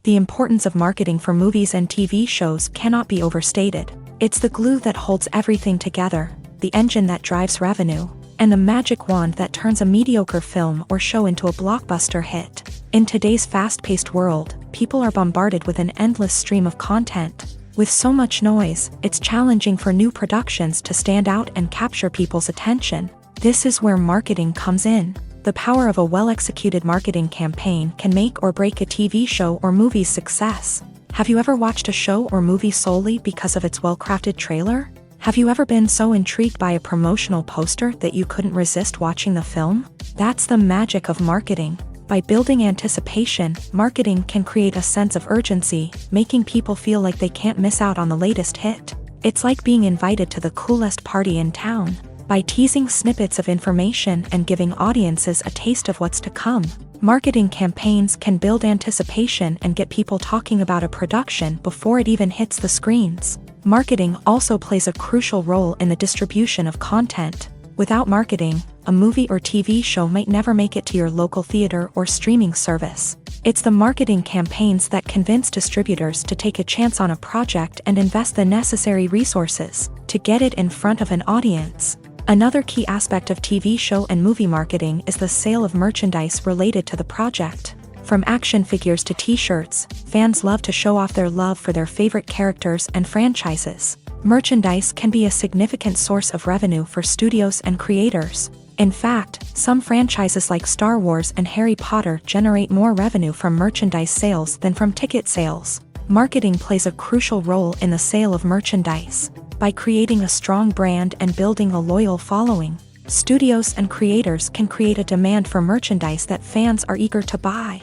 The importance of marketing for movies and TV shows cannot be overstated. It's the glue that holds everything together, the engine that drives revenue, and the magic wand that turns a mediocre film or show into a blockbuster hit. In today's fast-paced world, people are bombarded with an endless stream of content. With so much noise, it's challenging for new productions to stand out and capture people's attention. This is where marketing comes in. The power of a well-executed marketing campaign can make or break a TV show or movie's success. Have you ever watched a show or movie solely because of its well-crafted trailer? Have you ever been so intrigued by a promotional poster that you couldn't resist watching the film? That's the magic of marketing. By building anticipation, marketing can create a sense of urgency, making people feel like they can't miss out on the latest hit. It's like being invited to the coolest party in town. By teasing snippets of information and giving audiences a taste of what's to come, marketing campaigns can build anticipation and get people talking about a production before it even hits the screens. Marketing also plays a crucial role in the distribution of content. Without marketing, a movie or TV show might never make it to your local theater or streaming service. It's the marketing campaigns that convince distributors to take a chance on a project and invest the necessary resources to get it in front of an audience. Another key aspect of TV show and movie marketing is the sale of merchandise related to the project. From action figures to t-shirts, fans love to show off their love for their favorite characters and franchises. Merchandise can be a significant source of revenue for studios and creators. In fact, some franchises like Star Wars and Harry Potter generate more revenue from merchandise sales than from ticket sales. Marketing plays a crucial role in the sale of merchandise. By creating a strong brand and building a loyal following, studios and creators can create a demand for merchandise that fans are eager to buy.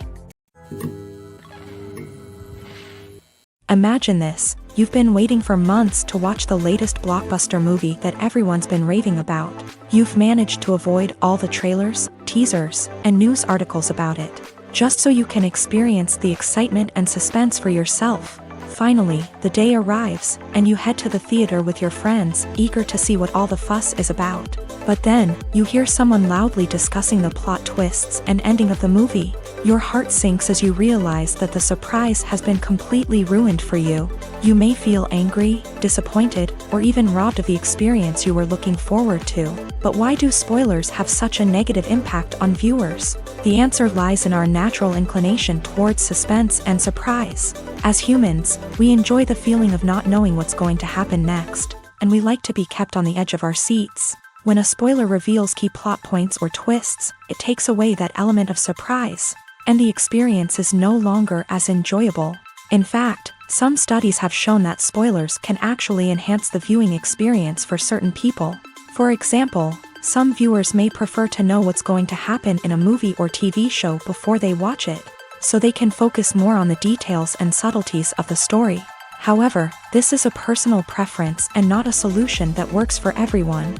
Imagine this: you've been waiting for months to watch the latest blockbuster movie that everyone's been raving about. You've managed to avoid all the trailers, teasers, and news articles about it, just so you can experience the excitement and suspense for yourself. Finally, the day arrives, and you head to the theater with your friends, eager to see what all the fuss is about. But then, you hear someone loudly discussing the plot twists and ending of the movie. Your heart sinks as you realize that the surprise has been completely ruined for you. You may feel angry, disappointed, or even robbed of the experience you were looking forward to. But why do spoilers have such a negative impact on viewers? The answer lies in our natural inclination towards suspense and surprise. As humans, we enjoy the feeling of not knowing what's going to happen next, and we like to be kept on the edge of our seats. When a spoiler reveals key plot points or twists, it takes away that element of surprise, and the experience is no longer as enjoyable. In fact, some studies have shown that spoilers can actually enhance the viewing experience for certain people. For example, some viewers may prefer to know what's going to happen in a movie or TV show before they watch it, so they can focus more on the details and subtleties of the story. However, this is a personal preference and not a solution that works for everyone.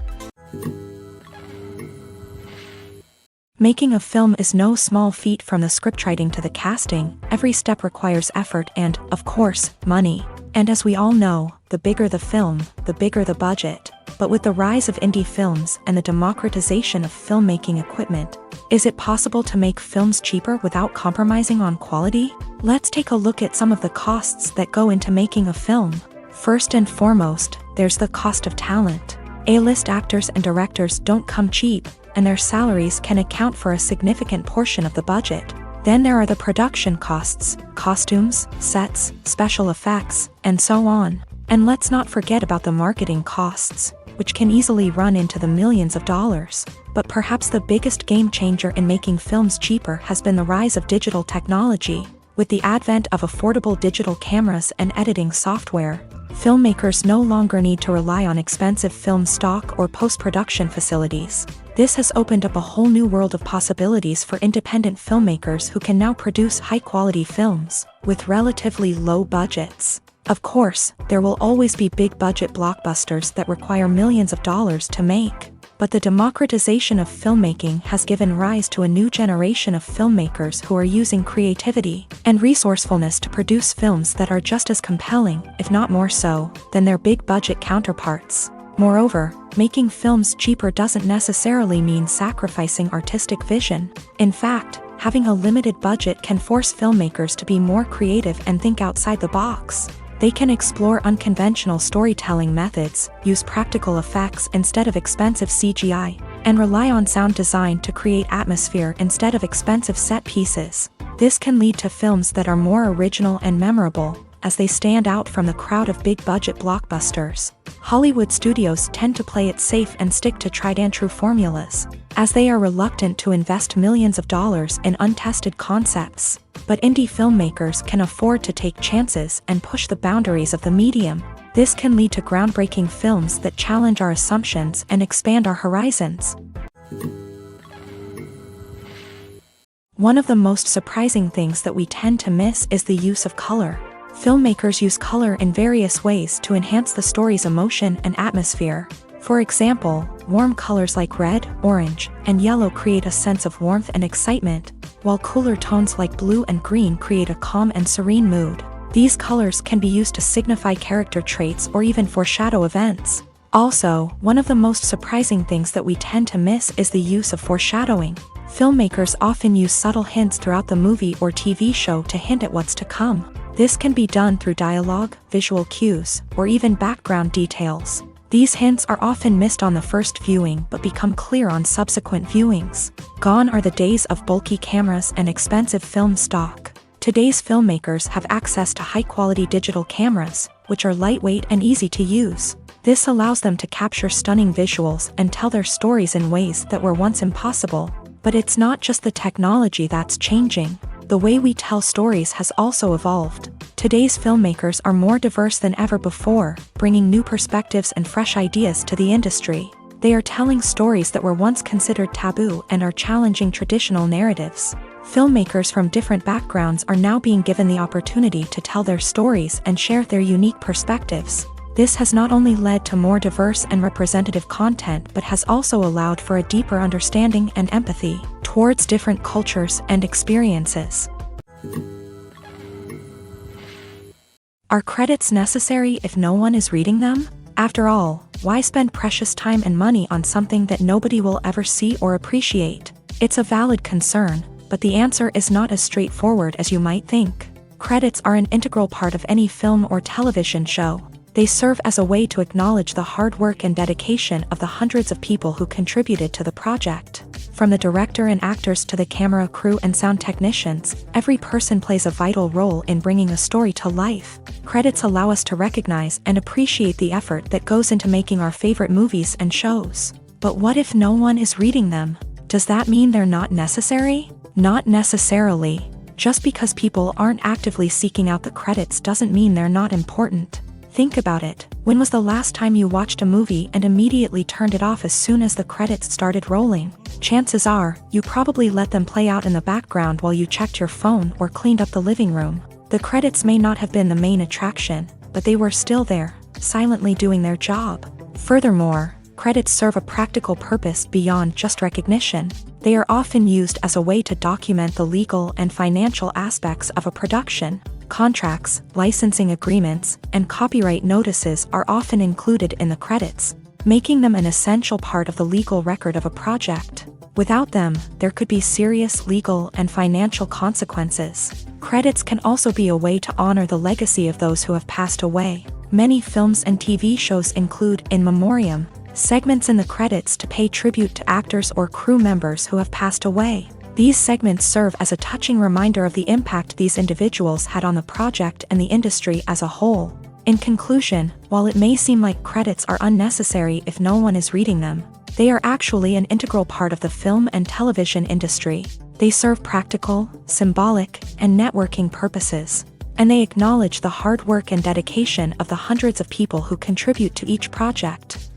Making a film is no small feat. From the scriptwriting to the casting, every step requires effort and, of course, money. And as we all know, the bigger the film, the bigger the budget. But with the rise of indie films and the democratization of filmmaking equipment, is it possible to make films cheaper without compromising on quality? Let's take a look at some of the costs that go into making a film. First and foremost, there's the cost of talent. A-list actors and directors don't come cheap, and their salaries can account for a significant portion of the budget. Then there are the production costs, costumes, sets, special effects, and so on. And let's not forget about the marketing costs, which can easily run into the millions of dollars. But perhaps the biggest game changer in making films cheaper has been the rise of digital technology. With the advent of affordable digital cameras and editing software, filmmakers no longer need to rely on expensive film stock or post-production facilities. This has opened up a whole new world of possibilities for independent filmmakers who can now produce high-quality films with relatively low budgets. Of course, there will always be big-budget blockbusters that require millions of dollars to make. But the democratization of filmmaking has given rise to a new generation of filmmakers who are using creativity and resourcefulness to produce films that are just as compelling, if not more so, than their big-budget counterparts. Moreover, making films cheaper doesn't necessarily mean sacrificing artistic vision. In fact, having a limited budget can force filmmakers to be more creative and think outside the box. They can explore unconventional storytelling methods, use practical effects instead of expensive CGI, and rely on sound design to create atmosphere instead of expensive set pieces. This can lead to films that are more original and memorable, as they stand out from the crowd of big-budget blockbusters. Hollywood studios tend to play it safe and stick to tried-and-true formulas, as they are reluctant to invest millions of dollars in untested concepts. But indie filmmakers can afford to take chances and push the boundaries of the medium. This can lead to groundbreaking films that challenge our assumptions and expand our horizons. One of the most surprising things that we tend to miss is the use of color. Filmmakers use color in various ways to enhance the story's emotion and atmosphere. For example, warm colors like red, orange, and yellow create a sense of warmth and excitement, while cooler tones like blue and green create a calm and serene mood. These colors can be used to signify character traits or even foreshadow events. Also, one of the most surprising things that we tend to miss is the use of foreshadowing. Filmmakers often use subtle hints throughout the movie or TV show to hint at what's to come. This can be done through dialogue, visual cues, or even background details. These hints are often missed on the first viewing but become clear on subsequent viewings. Gone are the days of bulky cameras and expensive film stock. Today's filmmakers have access to high-quality digital cameras, which are lightweight and easy to use. This allows them to capture stunning visuals and tell their stories in ways that were once impossible. But it's not just the technology that's changing. The way we tell stories has also evolved. Today's filmmakers are more diverse than ever before, bringing new perspectives and fresh ideas to the industry. They are telling stories that were once considered taboo and are challenging traditional narratives. Filmmakers from different backgrounds are now being given the opportunity to tell their stories and share their unique perspectives. This has not only led to more diverse and representative content but has also allowed for a deeper understanding and empathy towards different cultures and experiences. Are credits necessary if no one is reading them? After all, why spend precious time and money on something that nobody will ever see or appreciate? It's a valid concern, but the answer is not as straightforward as you might think. Credits are an integral part of any film or television show. They serve as a way to acknowledge the hard work and dedication of the hundreds of people who contributed to the project. From the director and actors to the camera crew and sound technicians, every person plays a vital role in bringing a story to life. Credits allow us to recognize and appreciate the effort that goes into making our favorite movies and shows. But what if no one is reading them? Does that mean they're not necessary? Not necessarily. Just because people aren't actively seeking out the credits doesn't mean they're not important. Think about it. When was the last time you watched a movie and immediately turned it off as soon as the credits started rolling? Chances are, you probably let them play out in the background while you checked your phone or cleaned up the living room. The credits may not have been the main attraction, but they were still there, silently doing their job. Furthermore, credits serve a practical purpose beyond just recognition. They are often used as a way to document the legal and financial aspects of a production. Contracts, licensing agreements, and copyright notices are often included in the credits, making them an essential part of the legal record of a project. Without them, there could be serious legal and financial consequences. Credits can also be a way to honor the legacy of those who have passed away. Many films and TV shows include in memoriam segments in the credits to pay tribute to actors or crew members who have passed away. These segments serve as a touching reminder of the impact these individuals had on the project and the industry as a whole. In conclusion, while it may seem like credits are unnecessary if no one is reading them, they are actually an integral part of the film and television industry. They serve practical, symbolic, and networking purposes, and they acknowledge the hard work and dedication of the hundreds of people who contribute to each project.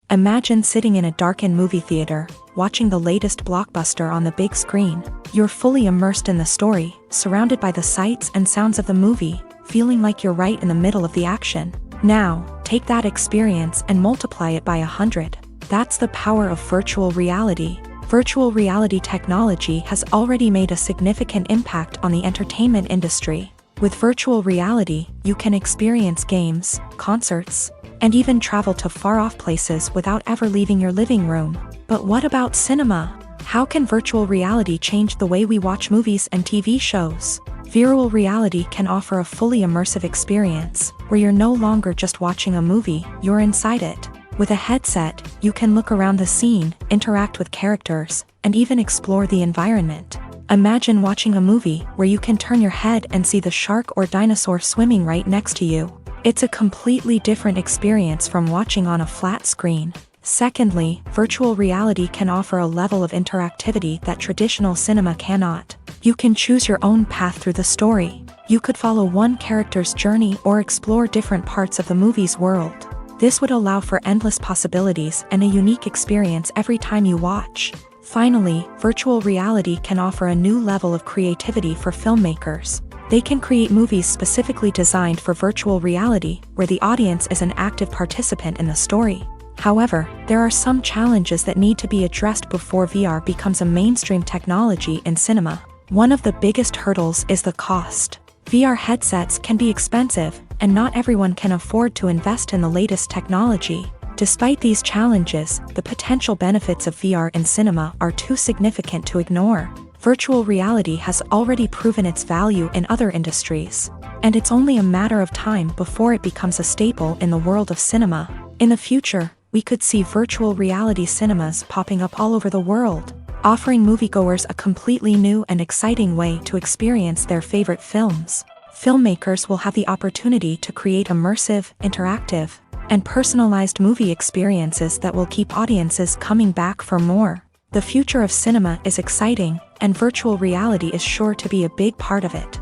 Imagine sitting in a darkened movie theater, watching the latest blockbuster on the big screen. You're fully immersed in the story, surrounded by the sights and sounds of the movie, feeling like you're right in the middle of the action. Now, take that experience and multiply it by 100. That's the power of virtual reality. Virtual reality technology has already made a significant impact on the entertainment industry. With virtual reality, you can experience games, concerts, and even travel to far-off places without ever leaving your living room. But what about cinema? How can virtual reality change the way we watch movies and TV shows? Virtual reality can offer a fully immersive experience, where you're no longer just watching a movie, you're inside it. With a headset, you can look around the scene, interact with characters, and even explore the environment. Imagine watching a movie where you can turn your head and see the shark or dinosaur swimming right next to you. It's a completely different experience from watching on a flat screen. Secondly, virtual reality can offer a level of interactivity that traditional cinema cannot. You can choose your own path through the story. You could follow one character's journey or explore different parts of the movie's world. This would allow for endless possibilities and a unique experience every time you watch. Finally, virtual reality can offer a new level of creativity for filmmakers. They can create movies specifically designed for virtual reality, where the audience is an active participant in the story. However, there are some challenges that need to be addressed before VR becomes a mainstream technology in cinema. One of the biggest hurdles is the cost. VR headsets can be expensive, and not everyone can afford to invest in the latest technology. Despite these challenges, the potential benefits of VR in cinema are too significant to ignore. Virtual reality has already proven its value in other industries, and it's only a matter of time before it becomes a staple in the world of cinema. In the future, we could see virtual reality cinemas popping up all over the world, offering moviegoers a completely new and exciting way to experience their favorite films. Filmmakers will have the opportunity to create immersive, interactive, and personalized movie experiences that will keep audiences coming back for more. The future of cinema is exciting, and virtual reality is sure to be a big part of it.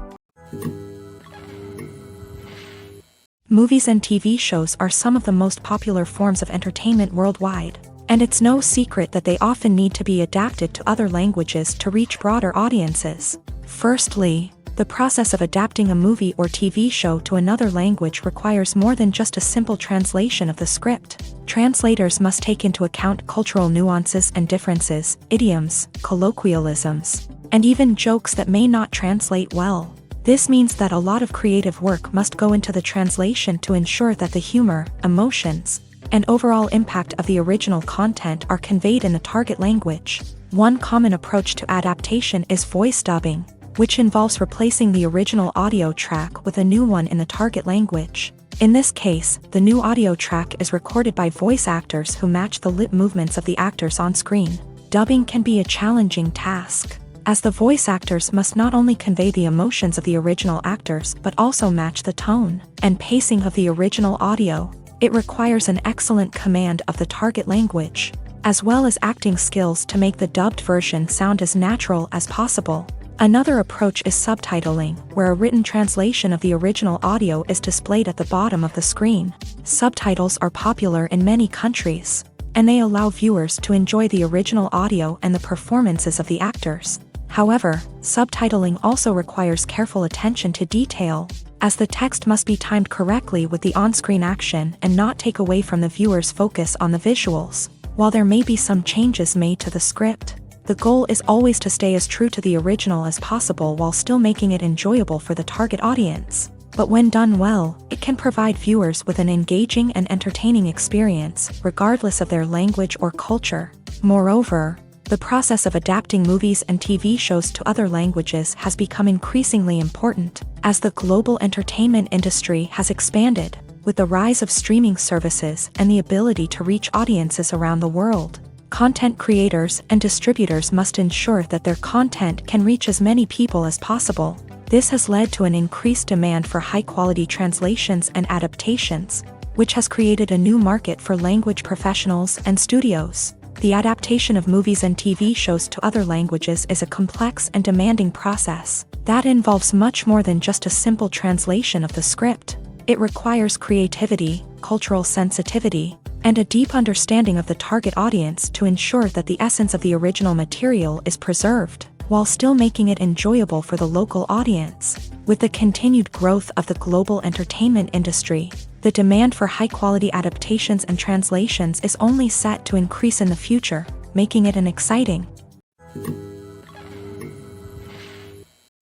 Movies and TV shows are some of the most popular forms of entertainment worldwide, and it's no secret that they often need to be adapted to other languages to reach broader audiences. Firstly, the process of adapting a movie or TV show to another language requires more than just a simple translation of the script. Translators must take into account cultural nuances and differences, idioms, colloquialisms, and even jokes that may not translate well. This means that a lot of creative work must go into the translation to ensure that the humor, emotions, and overall impact of the original content are conveyed in the target language. One common approach to adaptation is voice dubbing, which involves replacing the original audio track with a new one in the target language. In this case, the new audio track is recorded by voice actors who match the lip movements of the actors on screen. Dubbing can be a challenging task, as the voice actors must not only convey the emotions of the original actors but also match the tone and pacing of the original audio. It requires an excellent command of the target language, as well as acting skills to make the dubbed version sound as natural as possible. Another approach is subtitling, where a written translation of the original audio is displayed at the bottom of the screen. Subtitles are popular in many countries, and they allow viewers to enjoy the original audio and the performances of the actors. However, subtitling also requires careful attention to detail, as the text must be timed correctly with the on-screen action and not take away from the viewer's focus on the visuals. While there may be some changes made to the script, the goal is always to stay as true to the original as possible while still making it enjoyable for the target audience. But when done well, it can provide viewers with an engaging and entertaining experience, regardless of their language or culture. Moreover, the process of adapting movies and TV shows to other languages has become increasingly important, as the global entertainment industry has expanded, with the rise of streaming services and the ability to reach audiences around the world. Content creators and distributors must ensure that their content can reach as many people as possible. This has led to an increased demand for high-quality translations and adaptations, which has created a new market for language professionals and studios. The adaptation of movies and TV shows to other languages is a complex and demanding process that involves much more than just a simple translation of the script. It requires creativity, cultural sensitivity, and a deep understanding of the target audience to ensure that the essence of the original material is preserved, while still making it enjoyable for the local audience. With the continued growth of the global entertainment industry, the demand for high-quality adaptations and translations is only set to increase in the future, making it an exciting.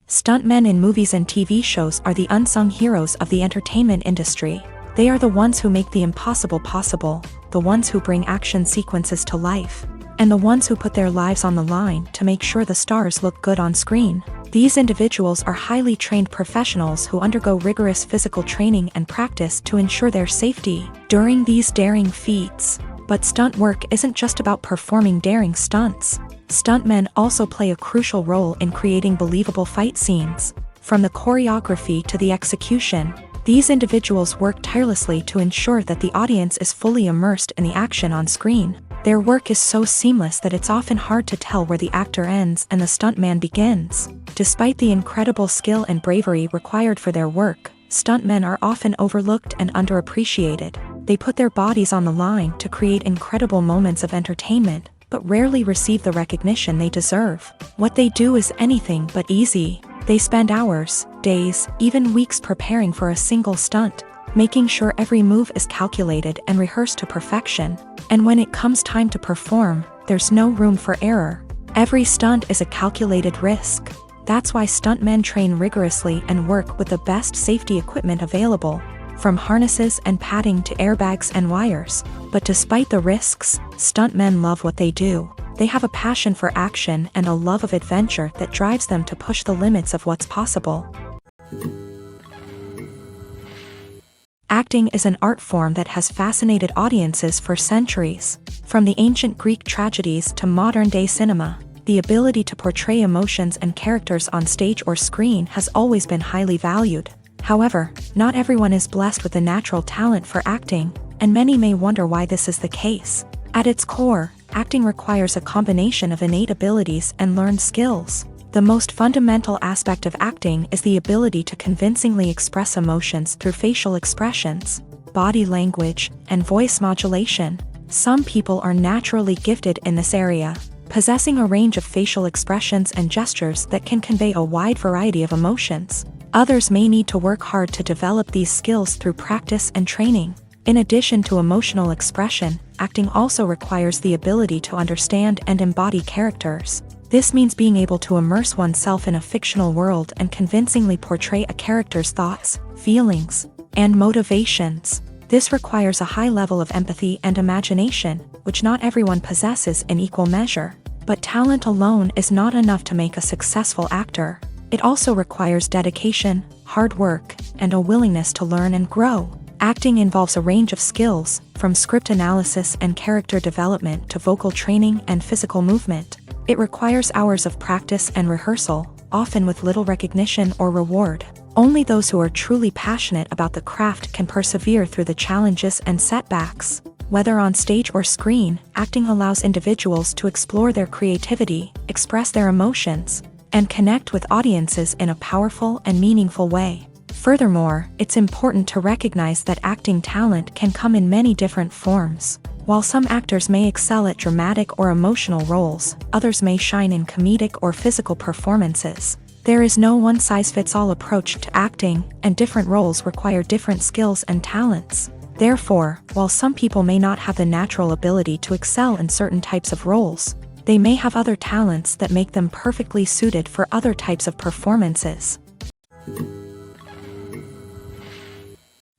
Stuntmen in movies and TV shows are the unsung heroes of the entertainment industry. They are the ones who make the impossible possible, the ones who bring action sequences to life, and the ones who put their lives on the line to make sure the stars look good on screen. These individuals are highly trained professionals who undergo rigorous physical training and practice to ensure their safety during these daring feats. But stunt work isn't just about performing daring stunts. Stuntmen also play a crucial role in creating believable fight scenes. From the choreography to the execution, these individuals work tirelessly to ensure that the audience is fully immersed in the action on screen. Their work is so seamless that it's often hard to tell where the actor ends and the stuntman begins. Despite the incredible skill and bravery required for their work, stuntmen are often overlooked and underappreciated. They put their bodies on the line to create incredible moments of entertainment, but rarely receive the recognition they deserve. What they do is anything but easy. They spend hours, days, even weeks preparing for a single stunt, making sure every move is calculated and rehearsed to perfection. And when it comes time to perform, there's no room for error. Every stunt is a calculated risk. That's why stuntmen train rigorously and work with the best safety equipment available, from harnesses and padding to airbags and wires. But despite the risks, stuntmen love what they do. They have a passion for action and a love of adventure that drives them to push the limits of what's possible. Acting is an art form that has fascinated audiences for centuries. From the ancient Greek tragedies to modern-day cinema, the ability to portray emotions and characters on stage or screen has always been highly valued. However, not everyone is blessed with a natural talent for acting, and many may wonder why this is the case. At its core, acting requires a combination of innate abilities and learned skills. The most fundamental aspect of acting is the ability to convincingly express emotions through facial expressions, body language, and voice modulation. Some people are naturally gifted in this area, possessing a range of facial expressions and gestures that can convey a wide variety of emotions. Others may need to work hard to develop these skills through practice and training. In addition to emotional expression, acting also requires the ability to understand and embody characters. This means being able to immerse oneself in a fictional world and convincingly portray a character's thoughts, feelings, and motivations. This requires a high level of empathy and imagination, which not everyone possesses in equal measure. But talent alone is not enough to make a successful actor. It also requires dedication, hard work, and a willingness to learn and grow. Acting involves a range of skills, from script analysis and character development to vocal training and physical movement. It requires hours of practice and rehearsal, often with little recognition or reward. Only those who are truly passionate about the craft can persevere through the challenges and setbacks. Whether on stage or screen, acting allows individuals to explore their creativity, express their emotions, and connect with audiences in a powerful and meaningful way. Furthermore, it's important to recognize that acting talent can come in many different forms. While some actors may excel at dramatic or emotional roles, others may shine in comedic or physical performances. There is no one-size-fits-all approach to acting, and different roles require different skills and talents. Therefore, while some people may not have the natural ability to excel in certain types of roles, they may have other talents that make them perfectly suited for other types of performances.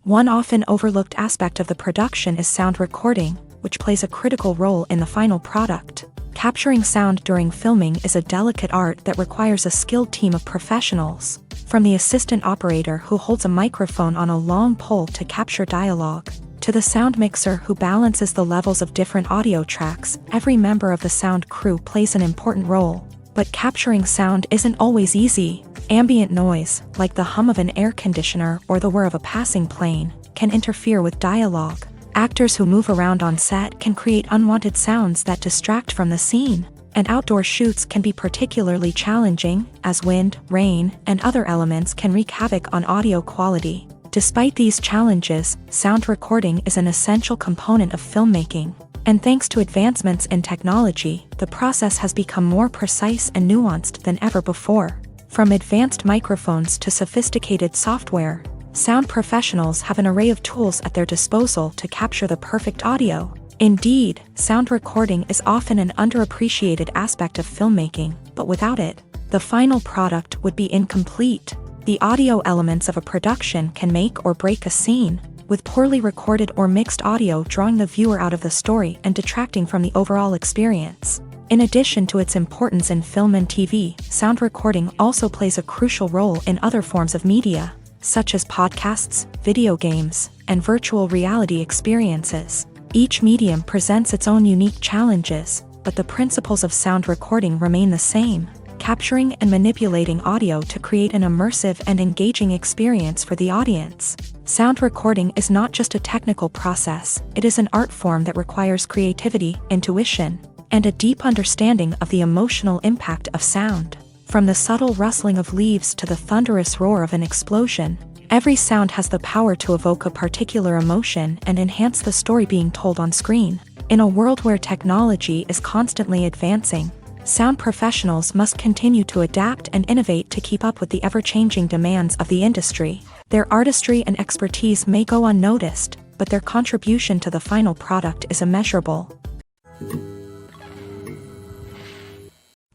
One often overlooked aspect of the production is sound recording, which plays a critical role in the final product. Capturing sound during filming is a delicate art that requires a skilled team of professionals. From the assistant operator who holds a microphone on a long pole to capture dialogue, to the sound mixer who balances the levels of different audio tracks, every member of the sound crew plays an important role. But capturing sound isn't always easy. Ambient noise, like the hum of an air conditioner or the whir of a passing plane, can interfere with dialogue. Actors who move around on set can create unwanted sounds that distract from the scene. And outdoor shoots can be particularly challenging, as wind, rain, and other elements can wreak havoc on audio quality. Despite these challenges, sound recording is an essential component of filmmaking. And thanks to advancements in technology, the process has become more precise and nuanced than ever before. From advanced microphones to sophisticated software, sound professionals have an array of tools at their disposal to capture the perfect audio. Indeed, sound recording is often an underappreciated aspect of filmmaking, but without it, the final product would be incomplete. The audio elements of a production can make or break a scene, with poorly recorded or mixed audio drawing the viewer out of the story and detracting from the overall experience. In addition to its importance in film and TV, sound recording also plays a crucial role in other forms of media, such as podcasts, video games, and virtual reality experiences. Each medium presents its own unique challenges, but the principles of sound recording remain the same, capturing and manipulating audio to create an immersive and engaging experience for the audience. Sound recording is not just a technical process, it is an art form that requires creativity, intuition, and a deep understanding of the emotional impact of sound. From the subtle rustling of leaves to the thunderous roar of an explosion, every sound has the power to evoke a particular emotion and enhance the story being told on screen. In a world where technology is constantly advancing, sound professionals must continue to adapt and innovate to keep up with the ever-changing demands of the industry. Their artistry and expertise may go unnoticed, but their contribution to the final product is immeasurable.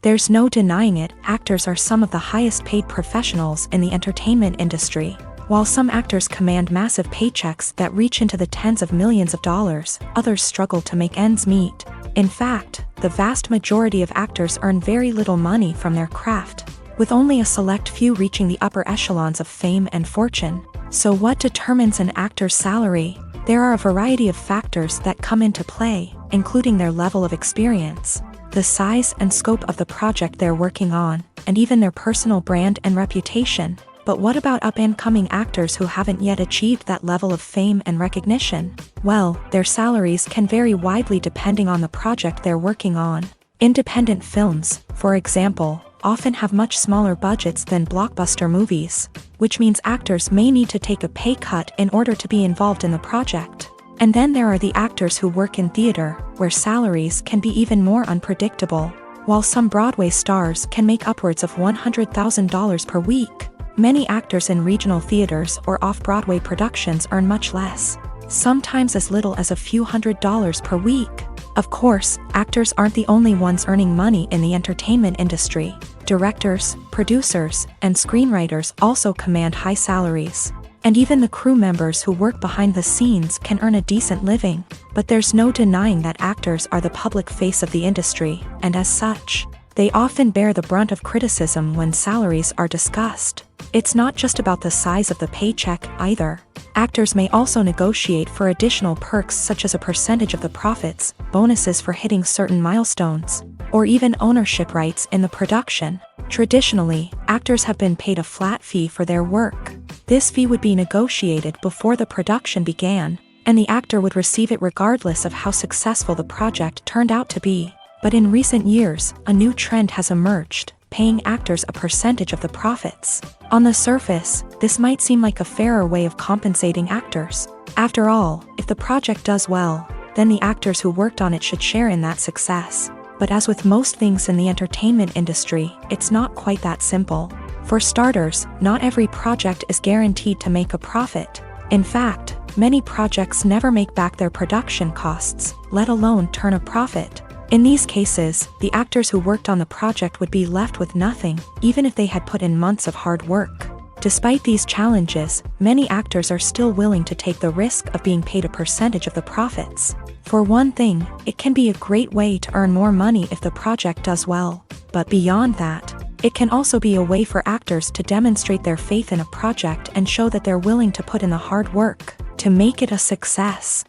There's no denying it, actors are some of the highest paid professionals in the entertainment industry. While some actors command massive paychecks that reach into the tens of millions of dollars, others struggle to make ends meet. In fact, the vast majority of actors earn very little money from their craft, with only a select few reaching the upper echelons of fame and fortune. So what determines an actor's salary? There are a variety of factors that come into play, including their level of experience, the size and scope of the project they're working on, and even their personal brand and reputation. But what about up-and-coming actors who haven't yet achieved that level of fame and recognition? Well, their salaries can vary widely depending on the project they're working on. Independent films, for example, often have much smaller budgets than blockbuster movies, which means actors may need to take a pay cut in order to be involved in the project. And then there are the actors who work in theater, where salaries can be even more unpredictable. While some Broadway stars can make upwards of $100,000 per week, many actors in regional theaters or off-Broadway productions earn much less, sometimes as little as a few $100s per week. Of course, actors aren't the only ones earning money in the entertainment industry. Directors, producers, and screenwriters also command high salaries. And even the crew members who work behind the scenes can earn a decent living. But there's no denying that actors are the public face of the industry, and as such, they often bear the brunt of criticism when salaries are discussed. It's not just about the size of the paycheck, either. Actors may also negotiate for additional perks such as a percentage of the profits, bonuses for hitting certain milestones, or even ownership rights in the production. Traditionally, actors have been paid a flat fee for their work. This fee would be negotiated before the production began, and the actor would receive it regardless of how successful the project turned out to be. But in recent years, a new trend has emerged, paying actors a percentage of the profits. On the surface, this might seem like a fairer way of compensating actors. After all, if the project does well, then the actors who worked on it should share in that success. But as with most things in the entertainment industry, it's not quite that simple. For starters, not every project is guaranteed to make a profit. In fact, many projects never make back their production costs, let alone turn a profit. In these cases, the actors who worked on the project would be left with nothing, even if they had put in months of hard work. Despite these challenges, many actors are still willing to take the risk of being paid a percentage of the profits. For one thing, it can be a great way to earn more money if the project does well. But beyond that, it can also be a way for actors to demonstrate their faith in a project and show that they're willing to put in the hard work to make it a success.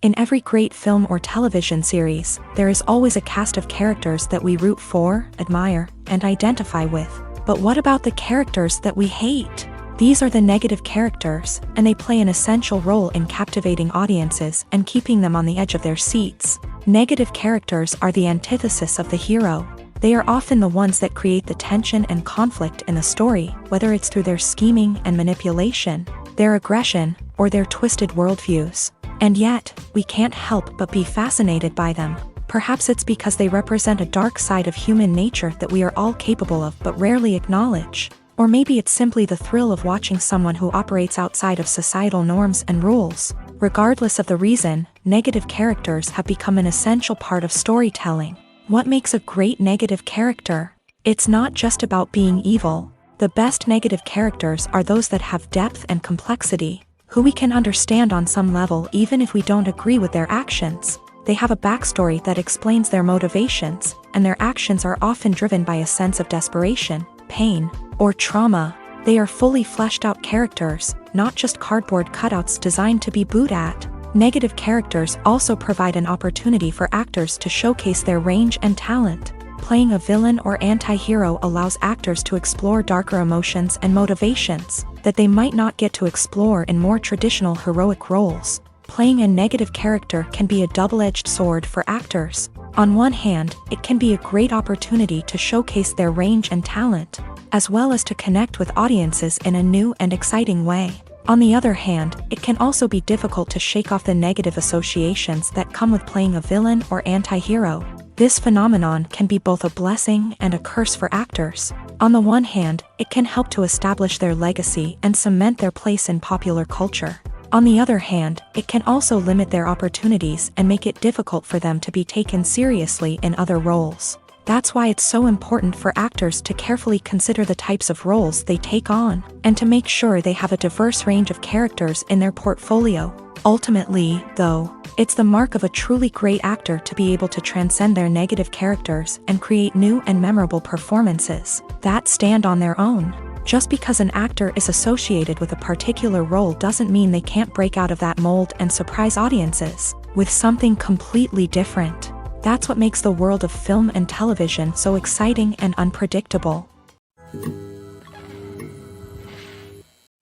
In every great film or television series, there is always a cast of characters that we root for, admire, and identify with. But what about the characters that we hate? These are the negative characters, and they play an essential role in captivating audiences and keeping them on the edge of their seats. Negative characters are the antithesis of the hero. They are often the ones that create the tension and conflict in the story, whether it's through their scheming and manipulation, their aggression, or their twisted worldviews. And yet, we can't help but be fascinated by them. Perhaps it's because they represent a dark side of human nature that we are all capable of but rarely acknowledge. Or maybe it's simply the thrill of watching someone who operates outside of societal norms and rules. Regardless of the reason, negative characters have become an essential part of storytelling. What makes a great negative character? It's not just about being evil. The best negative characters are those that have depth and complexity, who we can understand on some level even if we don't agree with their actions. They have a backstory that explains their motivations, and their actions are often driven by a sense of desperation, pain, or trauma. They are fully fleshed out characters, not just cardboard cutouts designed to be booed at. Negative characters also provide an opportunity for actors to showcase their range and talent. Playing a villain or anti-hero allows actors to explore darker emotions and motivations that they might not get to explore in more traditional heroic roles. Playing a negative character can be a double-edged sword for actors. On one hand, it can be a great opportunity to showcase their range and talent, as well as to connect with audiences in a new and exciting way. On the other hand, it can also be difficult to shake off the negative associations that come with playing a villain or anti-hero. This phenomenon can be both a blessing and a curse for actors. On the one hand, it can help to establish their legacy and cement their place in popular culture. On the other hand, it can also limit their opportunities and make it difficult for them to be taken seriously in other roles. That's why it's so important for actors to carefully consider the types of roles they take on, and to make sure they have a diverse range of characters in their portfolio. Ultimately, though, it's the mark of a truly great actor to be able to transcend their negative characters and create new and memorable performances that stand on their own. Just because an actor is associated with a particular role doesn't mean they can't break out of that mold and surprise audiences with something completely different. That's what makes the world of film and television so exciting and unpredictable.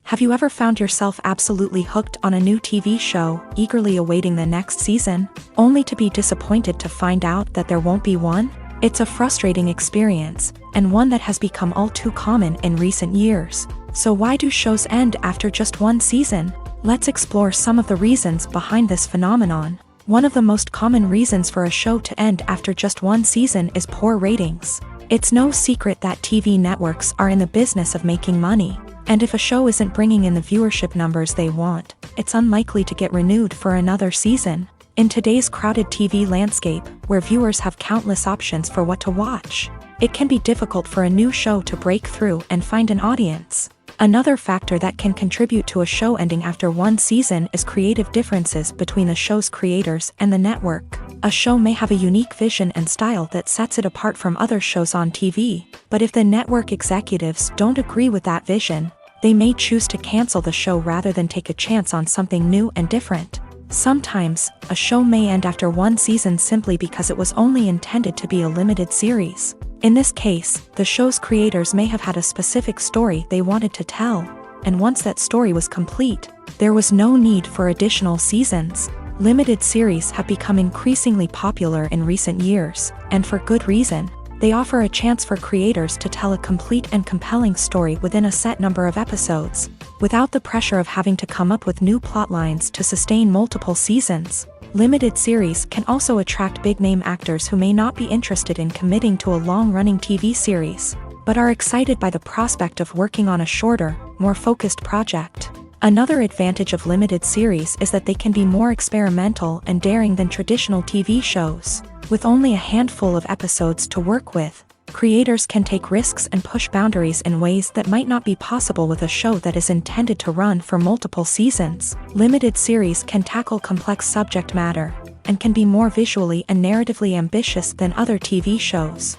Have you ever found yourself absolutely hooked on a new TV show, eagerly awaiting the next season, only to be disappointed to find out that there won't be one? It's a frustrating experience, and one that has become all too common in recent years. So why do shows end after just one season? Let's explore some of the reasons behind this phenomenon. One of the most common reasons for a show to end after just one season is poor ratings. It's no secret that TV networks are in the business of making money, and if a show isn't bringing in the viewership numbers they want, it's unlikely to get renewed for another season. In today's crowded TV landscape, where viewers have countless options for what to watch, it can be difficult for a new show to break through and find an audience. Another factor that can contribute to a show ending after one season is creative differences between the show's creators and the network. A show may have a unique vision and style that sets it apart from other shows on TV, but if the network executives don't agree with that vision, they may choose to cancel the show rather than take a chance on something new and different. Sometimes, a show may end after one season simply because it was only intended to be a limited series. In this case, the show's creators may have had a specific story they wanted to tell, and once that story was complete, there was no need for additional seasons. Limited series have become increasingly popular in recent years, and for good reason. They offer a chance for creators to tell a complete and compelling story within a set number of episodes, without the pressure of having to come up with new plotlines to sustain multiple seasons. Limited series can also attract big-name actors who may not be interested in committing to a long-running TV series, but are excited by the prospect of working on a shorter, more focused project. Another advantage of limited series is that they can be more experimental and daring than traditional TV shows. With only a handful of episodes to work with, creators can take risks and push boundaries in ways that might not be possible with a show that is intended to run for multiple seasons. Limited series can tackle complex subject matter, and can be more visually and narratively ambitious than other TV shows.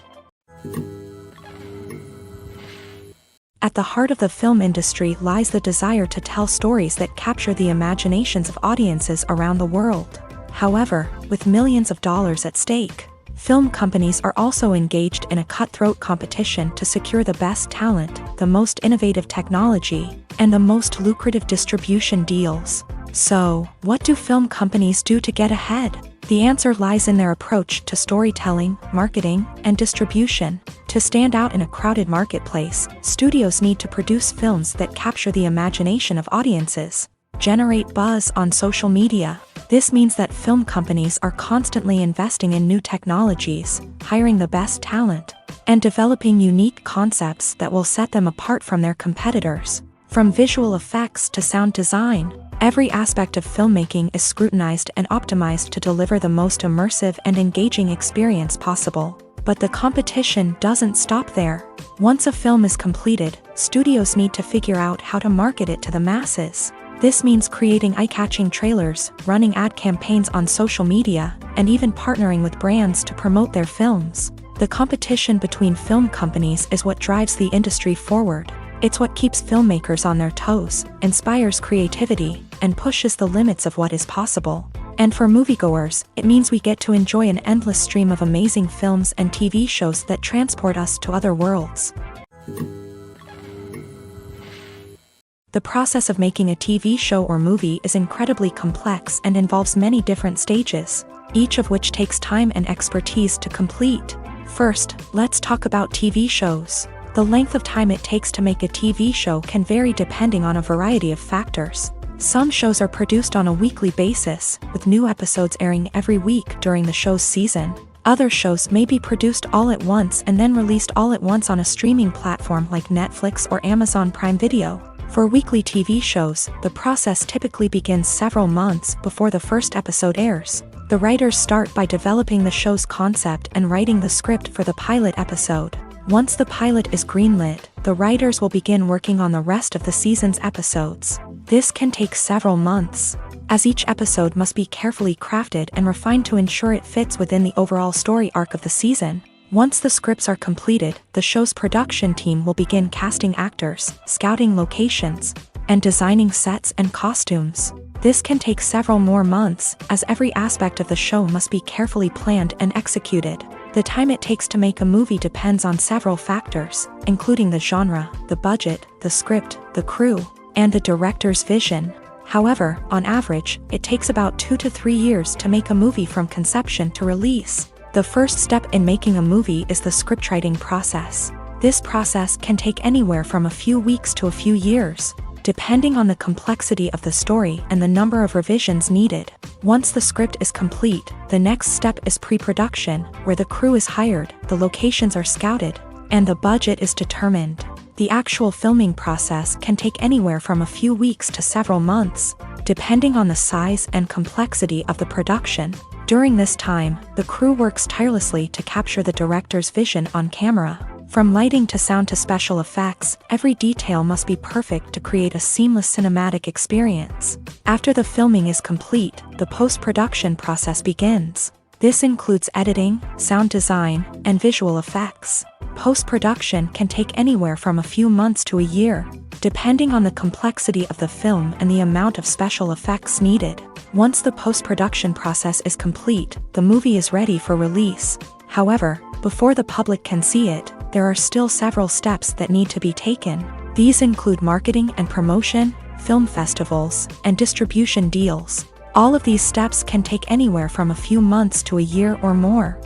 At the heart of the film industry lies the desire to tell stories that capture the imaginations of audiences around the world. However, with millions of dollars at stake, film companies are also engaged in a cutthroat competition to secure the best talent, the most innovative technology, and the most lucrative distribution deals. So, what do film companies do to get ahead? The answer lies in their approach to storytelling, marketing, and distribution. To stand out in a crowded marketplace, studios need to produce films that capture the imagination of audiences, generate buzz on social media. This means that film companies are constantly investing in new technologies, hiring the best talent, and developing unique concepts that will set them apart from their competitors. From visual effects to sound design, every aspect of filmmaking is scrutinized and optimized to deliver the most immersive and engaging experience possible. But the competition doesn't stop there. Once a film is completed, studios need to figure out how to market it to the masses. This means creating eye-catching trailers, running ad campaigns on social media, and even partnering with brands to promote their films. The competition between film companies is what drives the industry forward. It's what keeps filmmakers on their toes, inspires creativity, and pushes the limits of what is possible. And for moviegoers, it means we get to enjoy an endless stream of amazing films and TV shows that transport us to other worlds. The process of making a TV show or movie is incredibly complex and involves many different stages, each of which takes time and expertise to complete. First, let's talk about TV shows. The length of time it takes to make a TV show can vary depending on a variety of factors. Some shows are produced on a weekly basis, with new episodes airing every week during the show's season. Other shows may be produced all at once and then released all at once on a streaming platform like Netflix or Amazon Prime Video. For weekly TV shows, the process typically begins several months before the first episode airs. The writers start by developing the show's concept and writing the script for the pilot episode. Once the pilot is greenlit, the writers will begin working on the rest of the season's episodes. This can take several months, as each episode must be carefully crafted and refined to ensure it fits within the overall story arc of the season. Once the scripts are completed, the show's production team will begin casting actors, scouting locations, and designing sets and costumes. This can take several more months, as every aspect of the show must be carefully planned and executed. The time it takes to make a movie depends on several factors, including the genre, the budget, the script, the crew, and the director's vision. However, on average, it takes about 2 to 3 years to make a movie from conception to release. The first step in making a movie is the scriptwriting process. This process can take anywhere from a few weeks to a few years, depending on the complexity of the story and the number of revisions needed. Once the script is complete, the next step is pre-production, where the crew is hired, the locations are scouted, and the budget is determined. The actual filming process can take anywhere from a few weeks to several months, depending on the size and complexity of the production. During this time, the crew works tirelessly to capture the director's vision on camera. From lighting to sound to special effects, every detail must be perfect to create a seamless cinematic experience. After the filming is complete, the post-production process begins. This includes editing, sound design, and visual effects. Post-production can take anywhere from a few months to a year, depending on the complexity of the film and the amount of special effects needed. Once the post-production process is complete, the movie is ready for release. However, before the public can see it, there are still several steps that need to be taken. These include marketing and promotion, film festivals, and distribution deals. All of these steps can take anywhere from a few months to a year or more.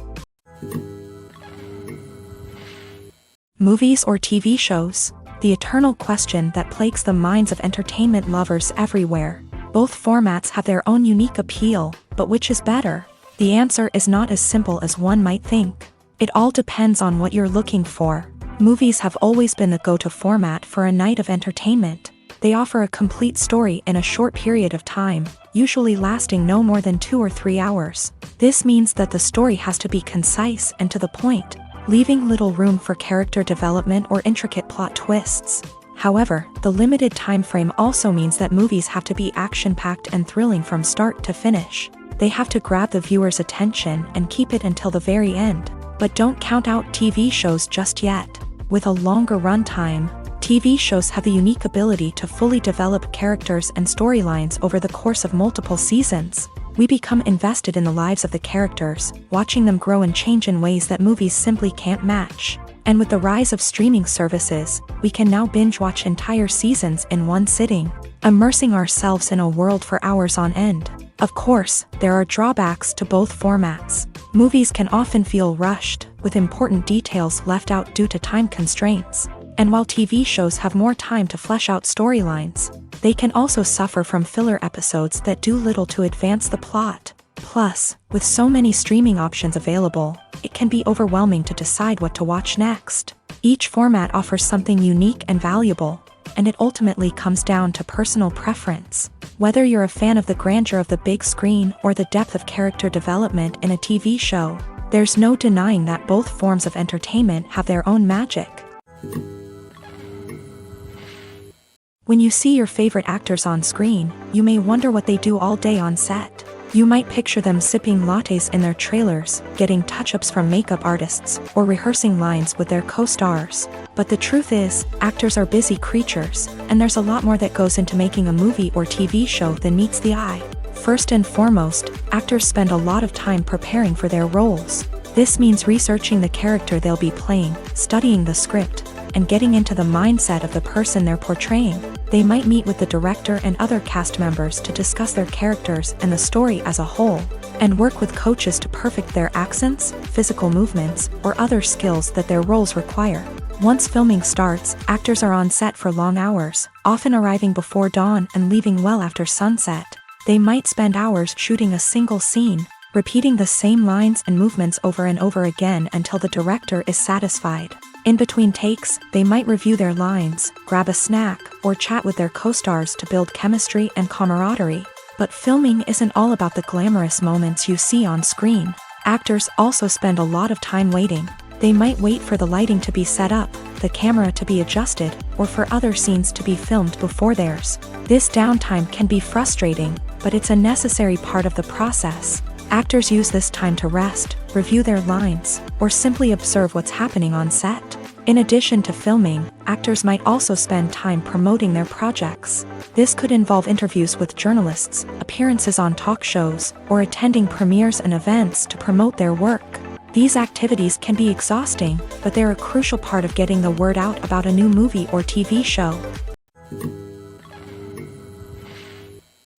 Movies or TV shows? The eternal question that plagues the minds of entertainment lovers everywhere. Both formats have their own unique appeal, but which is better? The answer is not as simple as one might think. It all depends on what you're looking for. Movies have always been the go-to format for a night of entertainment. They offer a complete story in a short period of time, usually lasting no more than 2 or 3 hours. This means that the story has to be concise and to the point, leaving little room for character development or intricate plot twists. However, the limited time frame also means that movies have to be action-packed and thrilling from start to finish. They have to grab the viewer's attention and keep it until the very end. But don't count out TV shows just yet. With a longer runtime, TV shows have the unique ability to fully develop characters and storylines over the course of multiple seasons. We become invested in the lives of the characters, watching them grow and change in ways that movies simply can't match. And with the rise of streaming services, we can now binge-watch entire seasons in one sitting, immersing ourselves in a world for hours on end. Of course, there are drawbacks to both formats. Movies can often feel rushed, with important details left out due to time constraints. And while TV shows have more time to flesh out storylines, they can also suffer from filler episodes that do little to advance the plot. Plus, with so many streaming options available, it can be overwhelming to decide what to watch next. Each format offers something unique and valuable, and it ultimately comes down to personal preference. Whether you're a fan of the grandeur of the big screen or the depth of character development in a TV show, there's no denying that both forms of entertainment have their own magic. When you see your favorite actors on screen, you may wonder what they do all day on set. You might picture them sipping lattes in their trailers, getting touch-ups from makeup artists, or rehearsing lines with their co-stars. But the truth is, actors are busy creatures, and there's a lot more that goes into making a movie or TV show than meets the eye. First and foremost, actors spend a lot of time preparing for their roles. This means researching the character they'll be playing, studying the script, and getting into the mindset of the person they're portraying. They might meet with the director and other cast members to discuss their characters and the story as a whole, and work with coaches to perfect their accents, physical movements, or other skills that their roles require. Once filming starts, actors are on set for long hours, often arriving before dawn and leaving well after sunset. They might spend hours shooting a single scene, repeating the same lines and movements over and over again until the director is satisfied. In between takes, they might review their lines, grab a snack, or chat with their co-stars to build chemistry and camaraderie. But filming isn't all about the glamorous moments you see on screen. Actors also spend a lot of time waiting. They might wait for the lighting to be set up, the camera to be adjusted, or for other scenes to be filmed before theirs. This downtime can be frustrating, but it's a necessary part of the process. Actors use this time to rest, review their lines, or simply observe what's happening on set. In addition to filming, actors might also spend time promoting their projects. This could involve interviews with journalists, appearances on talk shows, or attending premieres and events to promote their work. These activities can be exhausting, but they're a crucial part of getting the word out about a new movie or TV show.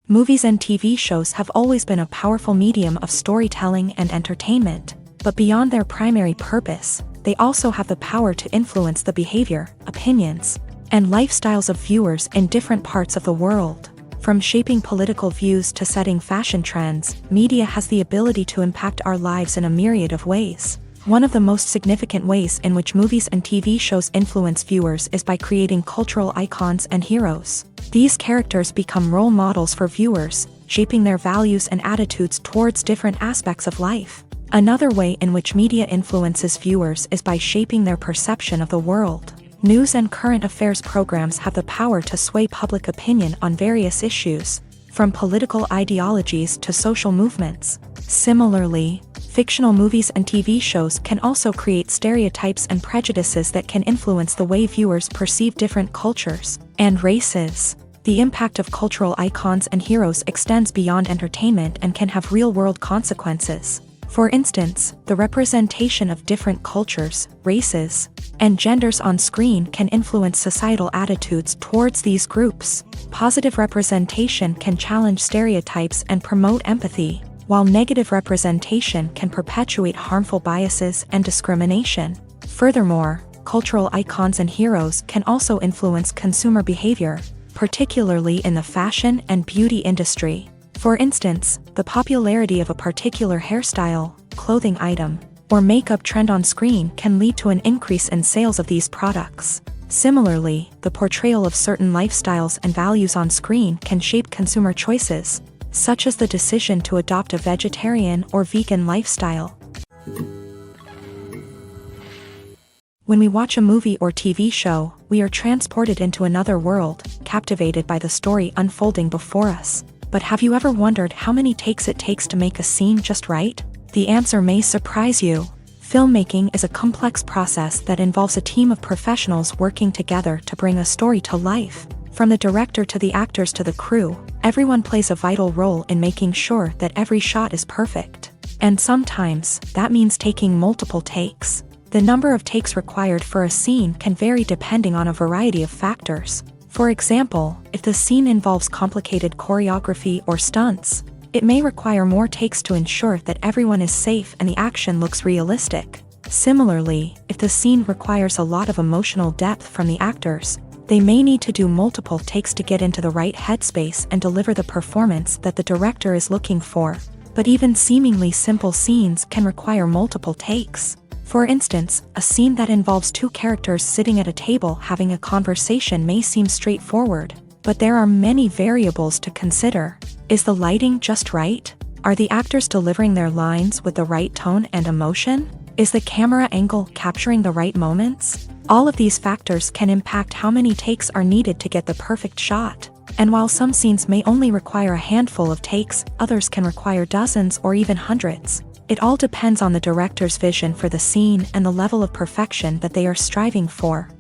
Movies and TV shows have always been a powerful medium of storytelling and entertainment, but beyond their primary purpose, they also have the power to influence the behavior, opinions, and lifestyles of viewers in different parts of the world. From shaping political views to setting fashion trends, media has the ability to impact our lives in a myriad of ways. One of the most significant ways in which movies and TV shows influence viewers is by creating cultural icons and heroes. These characters become role models for viewers, shaping their values and attitudes towards different aspects of life. Another way in which media influences viewers is by shaping their perception of the world. News and current affairs programs have the power to sway public opinion on various issues, from political ideologies to social movements. Similarly, fictional movies and TV shows can also create stereotypes and prejudices that can influence the way viewers perceive different cultures and races. The impact of cultural icons and heroes extends beyond entertainment and can have real-world consequences. For instance, the representation of different cultures, races, and genders on screen can influence societal attitudes towards these groups. Positive representation can challenge stereotypes and promote empathy, while negative representation can perpetuate harmful biases and discrimination. Furthermore, cultural icons and heroes can also influence consumer behavior, particularly in the fashion and beauty industry. For instance, the popularity of a particular hairstyle, clothing item, or makeup trend on screen can lead to an increase in sales of these products. Similarly, the portrayal of certain lifestyles and values on screen can shape consumer choices, such as the decision to adopt a vegetarian or vegan lifestyle. When we watch a movie or TV show, we are transported into another world, captivated by the story unfolding before us. But have you ever wondered how many takes it takes to make a scene just right? The answer may surprise you. Filmmaking is a complex process that involves a team of professionals working together to bring a story to life. From the director to the actors to the crew, everyone plays a vital role in making sure that every shot is perfect. And sometimes, that means taking multiple takes. The number of takes required for a scene can vary depending on a variety of factors. For example, if the scene involves complicated choreography or stunts, it may require more takes to ensure that everyone is safe and the action looks realistic. Similarly, if the scene requires a lot of emotional depth from the actors, they may need to do multiple takes to get into the right headspace and deliver the performance that the director is looking for. But even seemingly simple scenes can require multiple takes. For instance, a scene that involves two characters sitting at a table having a conversation may seem straightforward, but there are many variables to consider. Is the lighting just right? Are the actors delivering their lines with the right tone and emotion? Is the camera angle capturing the right moments? All of these factors can impact how many takes are needed to get the perfect shot. And while some scenes may only require a handful of takes, others can require dozens or even hundreds. It all depends on the director's vision for the scene and the level of perfection that they are striving for.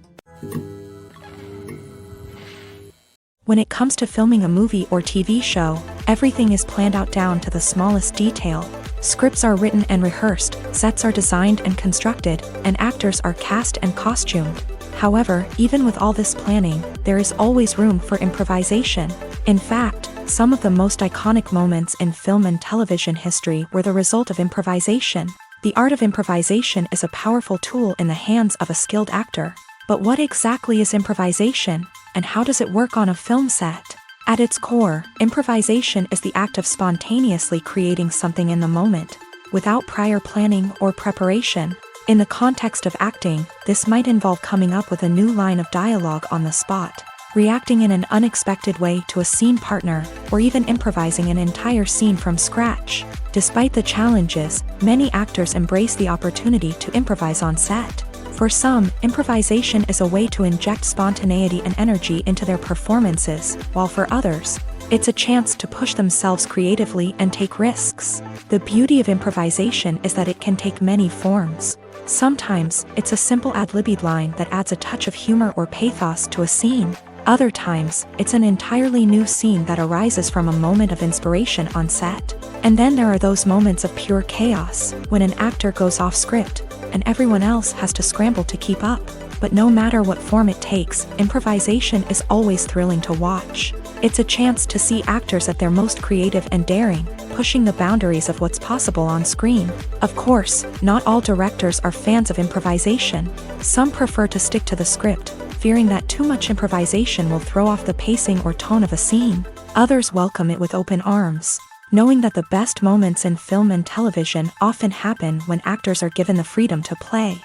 When it comes to filming a movie or TV show, everything is planned out down to the smallest detail. Scripts are written and rehearsed, sets are designed and constructed, and actors are cast and costumed. However, even with all this planning, there is always room for improvisation. In fact, some of the most iconic moments in film and television history were the result of improvisation. The art of improvisation is a powerful tool in the hands of a skilled actor. But what exactly is improvisation, and how does it work on a film set? At its core, improvisation is the act of spontaneously creating something in the moment, without prior planning or preparation. In the context of acting, this might involve coming up with a new line of dialogue on the spot, reacting in an unexpected way to a scene partner, or even improvising an entire scene from scratch. Despite the challenges, many actors embrace the opportunity to improvise on set. For some, improvisation is a way to inject spontaneity and energy into their performances, while for others, it's a chance to push themselves creatively and take risks. The beauty of improvisation is that it can take many forms. Sometimes, it's a simple ad-libbed line that adds a touch of humor or pathos to a scene. Other times, it's an entirely new scene that arises from a moment of inspiration on set. And then there are those moments of pure chaos, when an actor goes off script, and everyone else has to scramble to keep up. But no matter what form it takes, improvisation is always thrilling to watch. It's a chance to see actors at their most creative and daring, pushing the boundaries of what's possible on screen. Of course, not all directors are fans of improvisation. Some prefer to stick to the script, fearing that too much improvisation will throw off the pacing or tone of a scene. Others welcome it with open arms, knowing that the best moments in film and television often happen when actors are given the freedom to play.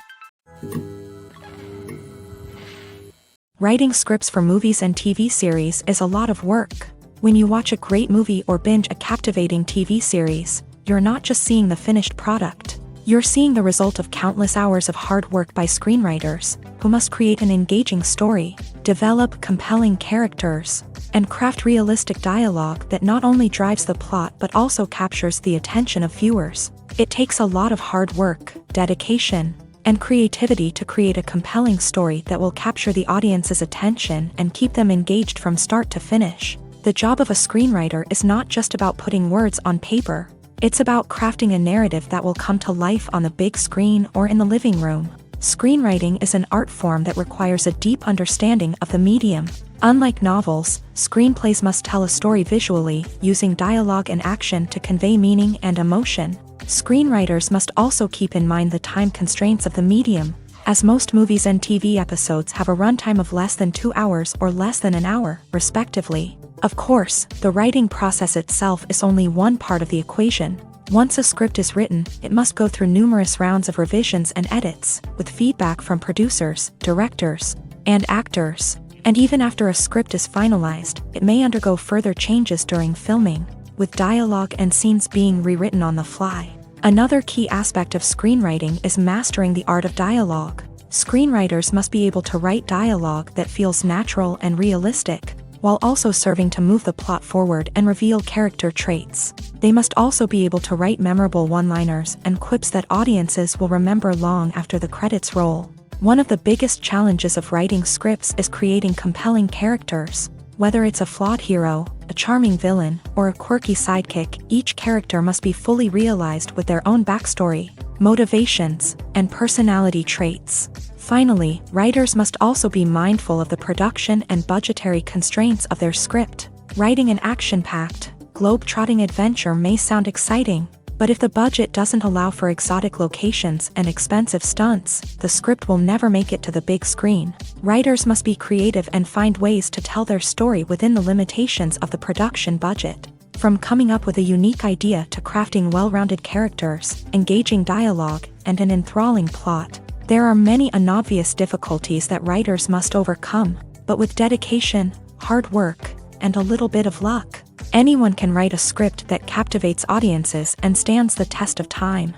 Writing scripts for movies and TV series is a lot of work. When you watch a great movie or binge a captivating TV series, you're not just seeing the finished product. You're seeing the result of countless hours of hard work by screenwriters, who must create an engaging story, develop compelling characters, and craft realistic dialogue that not only drives the plot but also captures the attention of viewers. It takes a lot of hard work, dedication, and creativity to create a compelling story that will capture the audience's attention and keep them engaged from start to finish. The job of a screenwriter is not just about putting words on paper. It's about crafting a narrative that will come to life on the big screen or in the living room. Screenwriting is an art form that requires a deep understanding of the medium. Unlike novels, screenplays must tell a story visually, using dialogue and action to convey meaning and emotion. Screenwriters must also keep in mind the time constraints of the medium, as most movies and TV episodes have a runtime of less than 2 hours or less than an hour, respectively. Of course, the writing process itself is only one part of the equation. Once a script is written, it must go through numerous rounds of revisions and edits, with feedback from producers, directors, and actors. And even after a script is finalized, it may undergo further changes during filming, with dialogue and scenes being rewritten on the fly. Another key aspect of screenwriting is mastering the art of dialogue. Screenwriters must be able to write dialogue that feels natural and realistic, while also serving to move the plot forward and reveal character traits. They must also be able to write memorable one-liners and quips that audiences will remember long after the credits roll. One of the biggest challenges of writing scripts is creating compelling characters. Whether it's a flawed hero, a charming villain, or a quirky sidekick, each character must be fully realized with their own backstory, motivations, and personality traits. Finally, writers must also be mindful of the production and budgetary constraints of their script. Writing an action-packed, globe-trotting adventure may sound exciting, but if the budget doesn't allow for exotic locations and expensive stunts, the script will never make it to the big screen. Writers must be creative and find ways to tell their story within the limitations of the production budget. From coming up with a unique idea to crafting well-rounded characters, engaging dialogue, and an enthralling plot, there are many unobvious difficulties that writers must overcome, but with dedication, hard work, and a little bit of luck, anyone can write a script that captivates audiences and stands the test of time.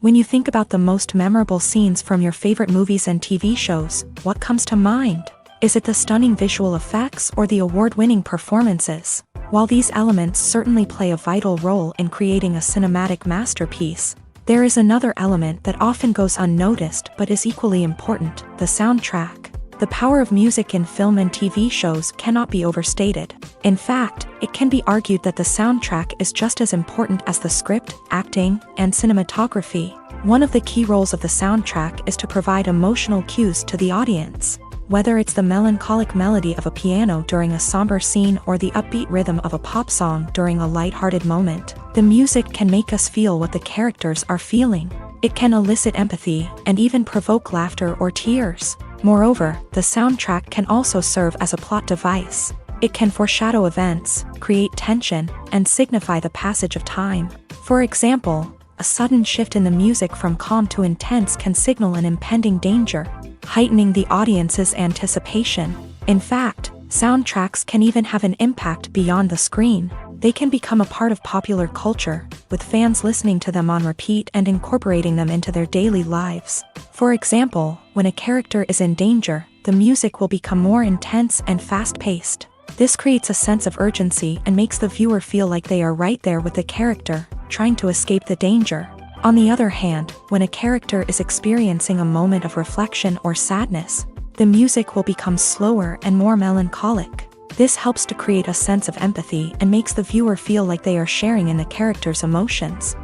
When you think about the most memorable scenes from your favorite movies and TV shows, what comes to mind? Is it the stunning visual effects or the award-winning performances? While these elements certainly play a vital role in creating a cinematic masterpiece, there is another element that often goes unnoticed but is equally important: the soundtrack. The power of music in film and TV shows cannot be overstated. In fact, it can be argued that the soundtrack is just as important as the script, acting, and cinematography. One of the key roles of the soundtrack is to provide emotional cues to the audience. Whether it's the melancholic melody of a piano during a somber scene or the upbeat rhythm of a pop song during a lighthearted moment, the music can make us feel what the characters are feeling. It can elicit empathy and even provoke laughter or tears. Moreover, the soundtrack can also serve as a plot device. It can foreshadow events, create tension, and signify the passage of time. For example, a sudden shift in the music from calm to intense can signal an impending danger, heightening the audience's anticipation. In fact, soundtracks can even have an impact beyond the screen. They can become a part of popular culture, with fans listening to them on repeat and incorporating them into their daily lives. For example, when a character is in danger, the music will become more intense and fast-paced. This creates a sense of urgency and makes the viewer feel like they are right there with the character, trying to escape the danger. On the other hand, when a character is experiencing a moment of reflection or sadness, the music will become slower and more melancholic. This helps to create a sense of empathy and makes the viewer feel like they are sharing in the character's emotions.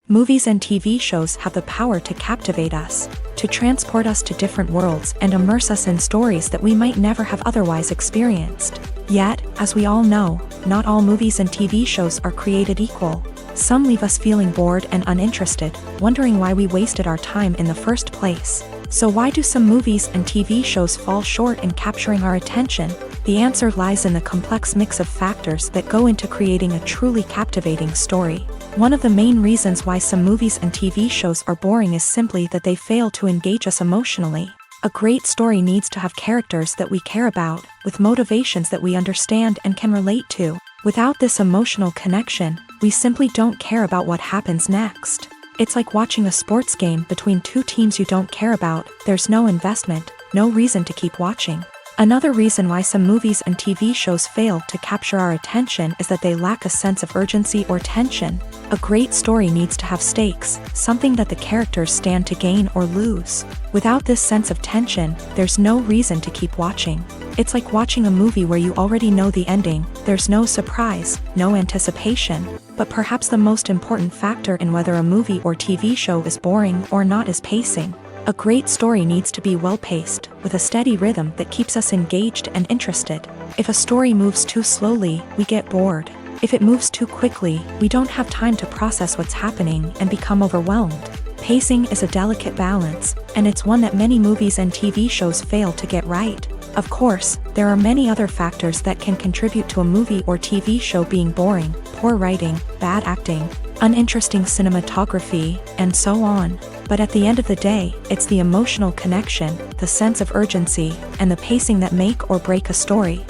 Movies and TV shows have the power to captivate us, to transport us to different worlds and immerse us in stories that we might never have otherwise experienced. Yet, as we all know, not all movies and TV shows are created equal. Some leave us feeling bored and uninterested, wondering why we wasted our time in the first place. So why do some movies and TV shows fall short in capturing our attention? The answer lies in the complex mix of factors that go into creating a truly captivating story. One of the main reasons why some movies and TV shows are boring is simply that they fail to engage us emotionally. A great story needs to have characters that we care about, with motivations that we understand and can relate to. Without this emotional connection, we simply don't care about what happens next. It's like watching a sports game between two teams you don't care about. There's no investment, no reason to keep watching. Another reason why some movies and TV shows fail to capture our attention is that they lack a sense of urgency or tension. A great story needs to have stakes, something that the characters stand to gain or lose. Without this sense of tension, there's no reason to keep watching. It's like watching a movie where you already know the ending. There's no surprise, no anticipation. But perhaps the most important factor in whether a movie or TV show is boring or not is pacing. A great story needs to be well-paced, with a steady rhythm that keeps us engaged and interested. If a story moves too slowly, we get bored. If it moves too quickly, we don't have time to process what's happening and become overwhelmed. Pacing is a delicate balance, and it's one that many movies and TV shows fail to get right. Of course, there are many other factors that can contribute to a movie or TV show being boring: poor writing, bad acting, uninteresting cinematography, and so on. But at the end of the day, it's the emotional connection, the sense of urgency, and the pacing that make or break a story.